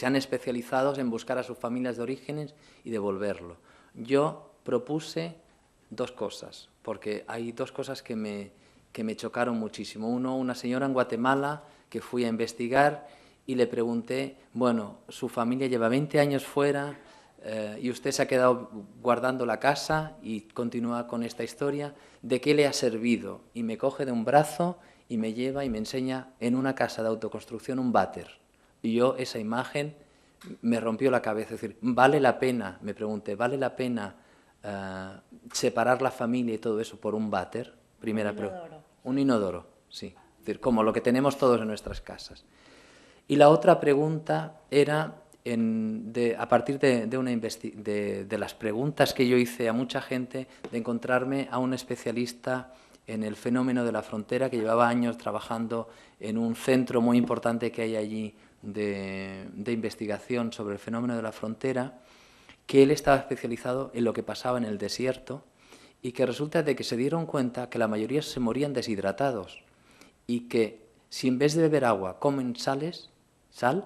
han especializado en buscar a sus familias de orígenes y devolverlo. Yo propuse 2 cosas, porque hay 2 cosas que me chocaron muchísimo. Uno, una señora en Guatemala que fui a investigar y le pregunté, bueno, su familia lleva 20 años fuera y usted se ha quedado guardando la casa y continúa con esta historia, ¿de qué le ha servido? Y me coge de un brazo y me lleva y me enseña en una casa de autoconstrucción un váter. Y yo esa imagen me rompió la cabeza. Es decir, ¿vale la pena, me pregunté, ¿vale la pena separar la familia y todo eso por un váter? Primera pregunta. Un inodoro, sí. Es decir, como lo que tenemos todos en nuestras casas. Y la otra pregunta era, a partir de las preguntas que yo hice a mucha gente, de encontrarme a un especialista en el fenómeno de la frontera que llevaba años trabajando en un centro muy importante que hay allí de investigación sobre el fenómeno de la frontera, que él estaba especializado en lo que pasaba en el desierto y que resulta de que se dieron cuenta que la mayoría se morían deshidratados y que si en vez de beber agua comen sal,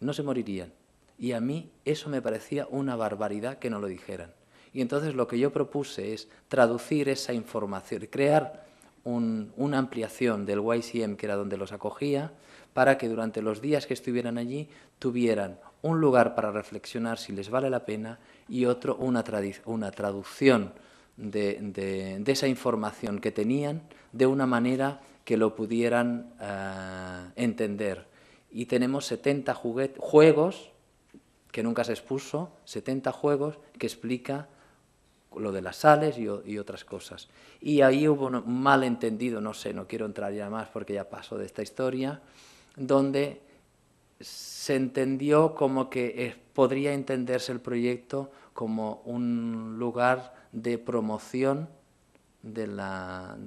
no se morirían. Y a mí eso me parecía una barbaridad que no lo dijeran. Y entonces lo que yo propuse es traducir esa información, crear una ampliación del YCM, que era donde los acogía, para que durante los días que estuvieran allí tuvieran un lugar para reflexionar si les vale la pena y otro una traducción de esa información que tenían de una manera que lo pudieran entender. Y tenemos 70 juegos, que nunca se expuso, 70 juegos que explica lo de las sales y otras cosas. Y ahí hubo un malentendido, no sé, no quiero entrar ya más porque ya paso de esta historia, donde se entendió como que podría entenderse el proyecto como un lugar de promoción de la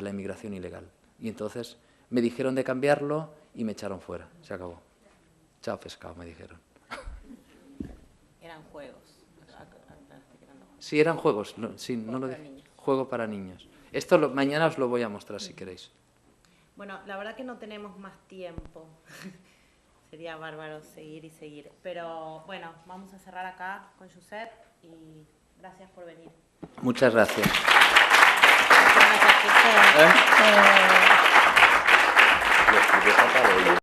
inmigración ilegal. Y entonces me dijeron de cambiarlo y me echaron fuera. Se acabó. Chao pescado, me dijeron. Eran juegos. Sí, eran juegos. No, sí, no lo dije. Juego para niños. Esto mañana os lo voy a mostrar si queréis. Bueno, la verdad que no tenemos más tiempo. Sería bárbaro seguir y seguir. Pero bueno, vamos a cerrar acá con Josep y gracias por venir. Muchas gracias. Muchas gracias, Josep.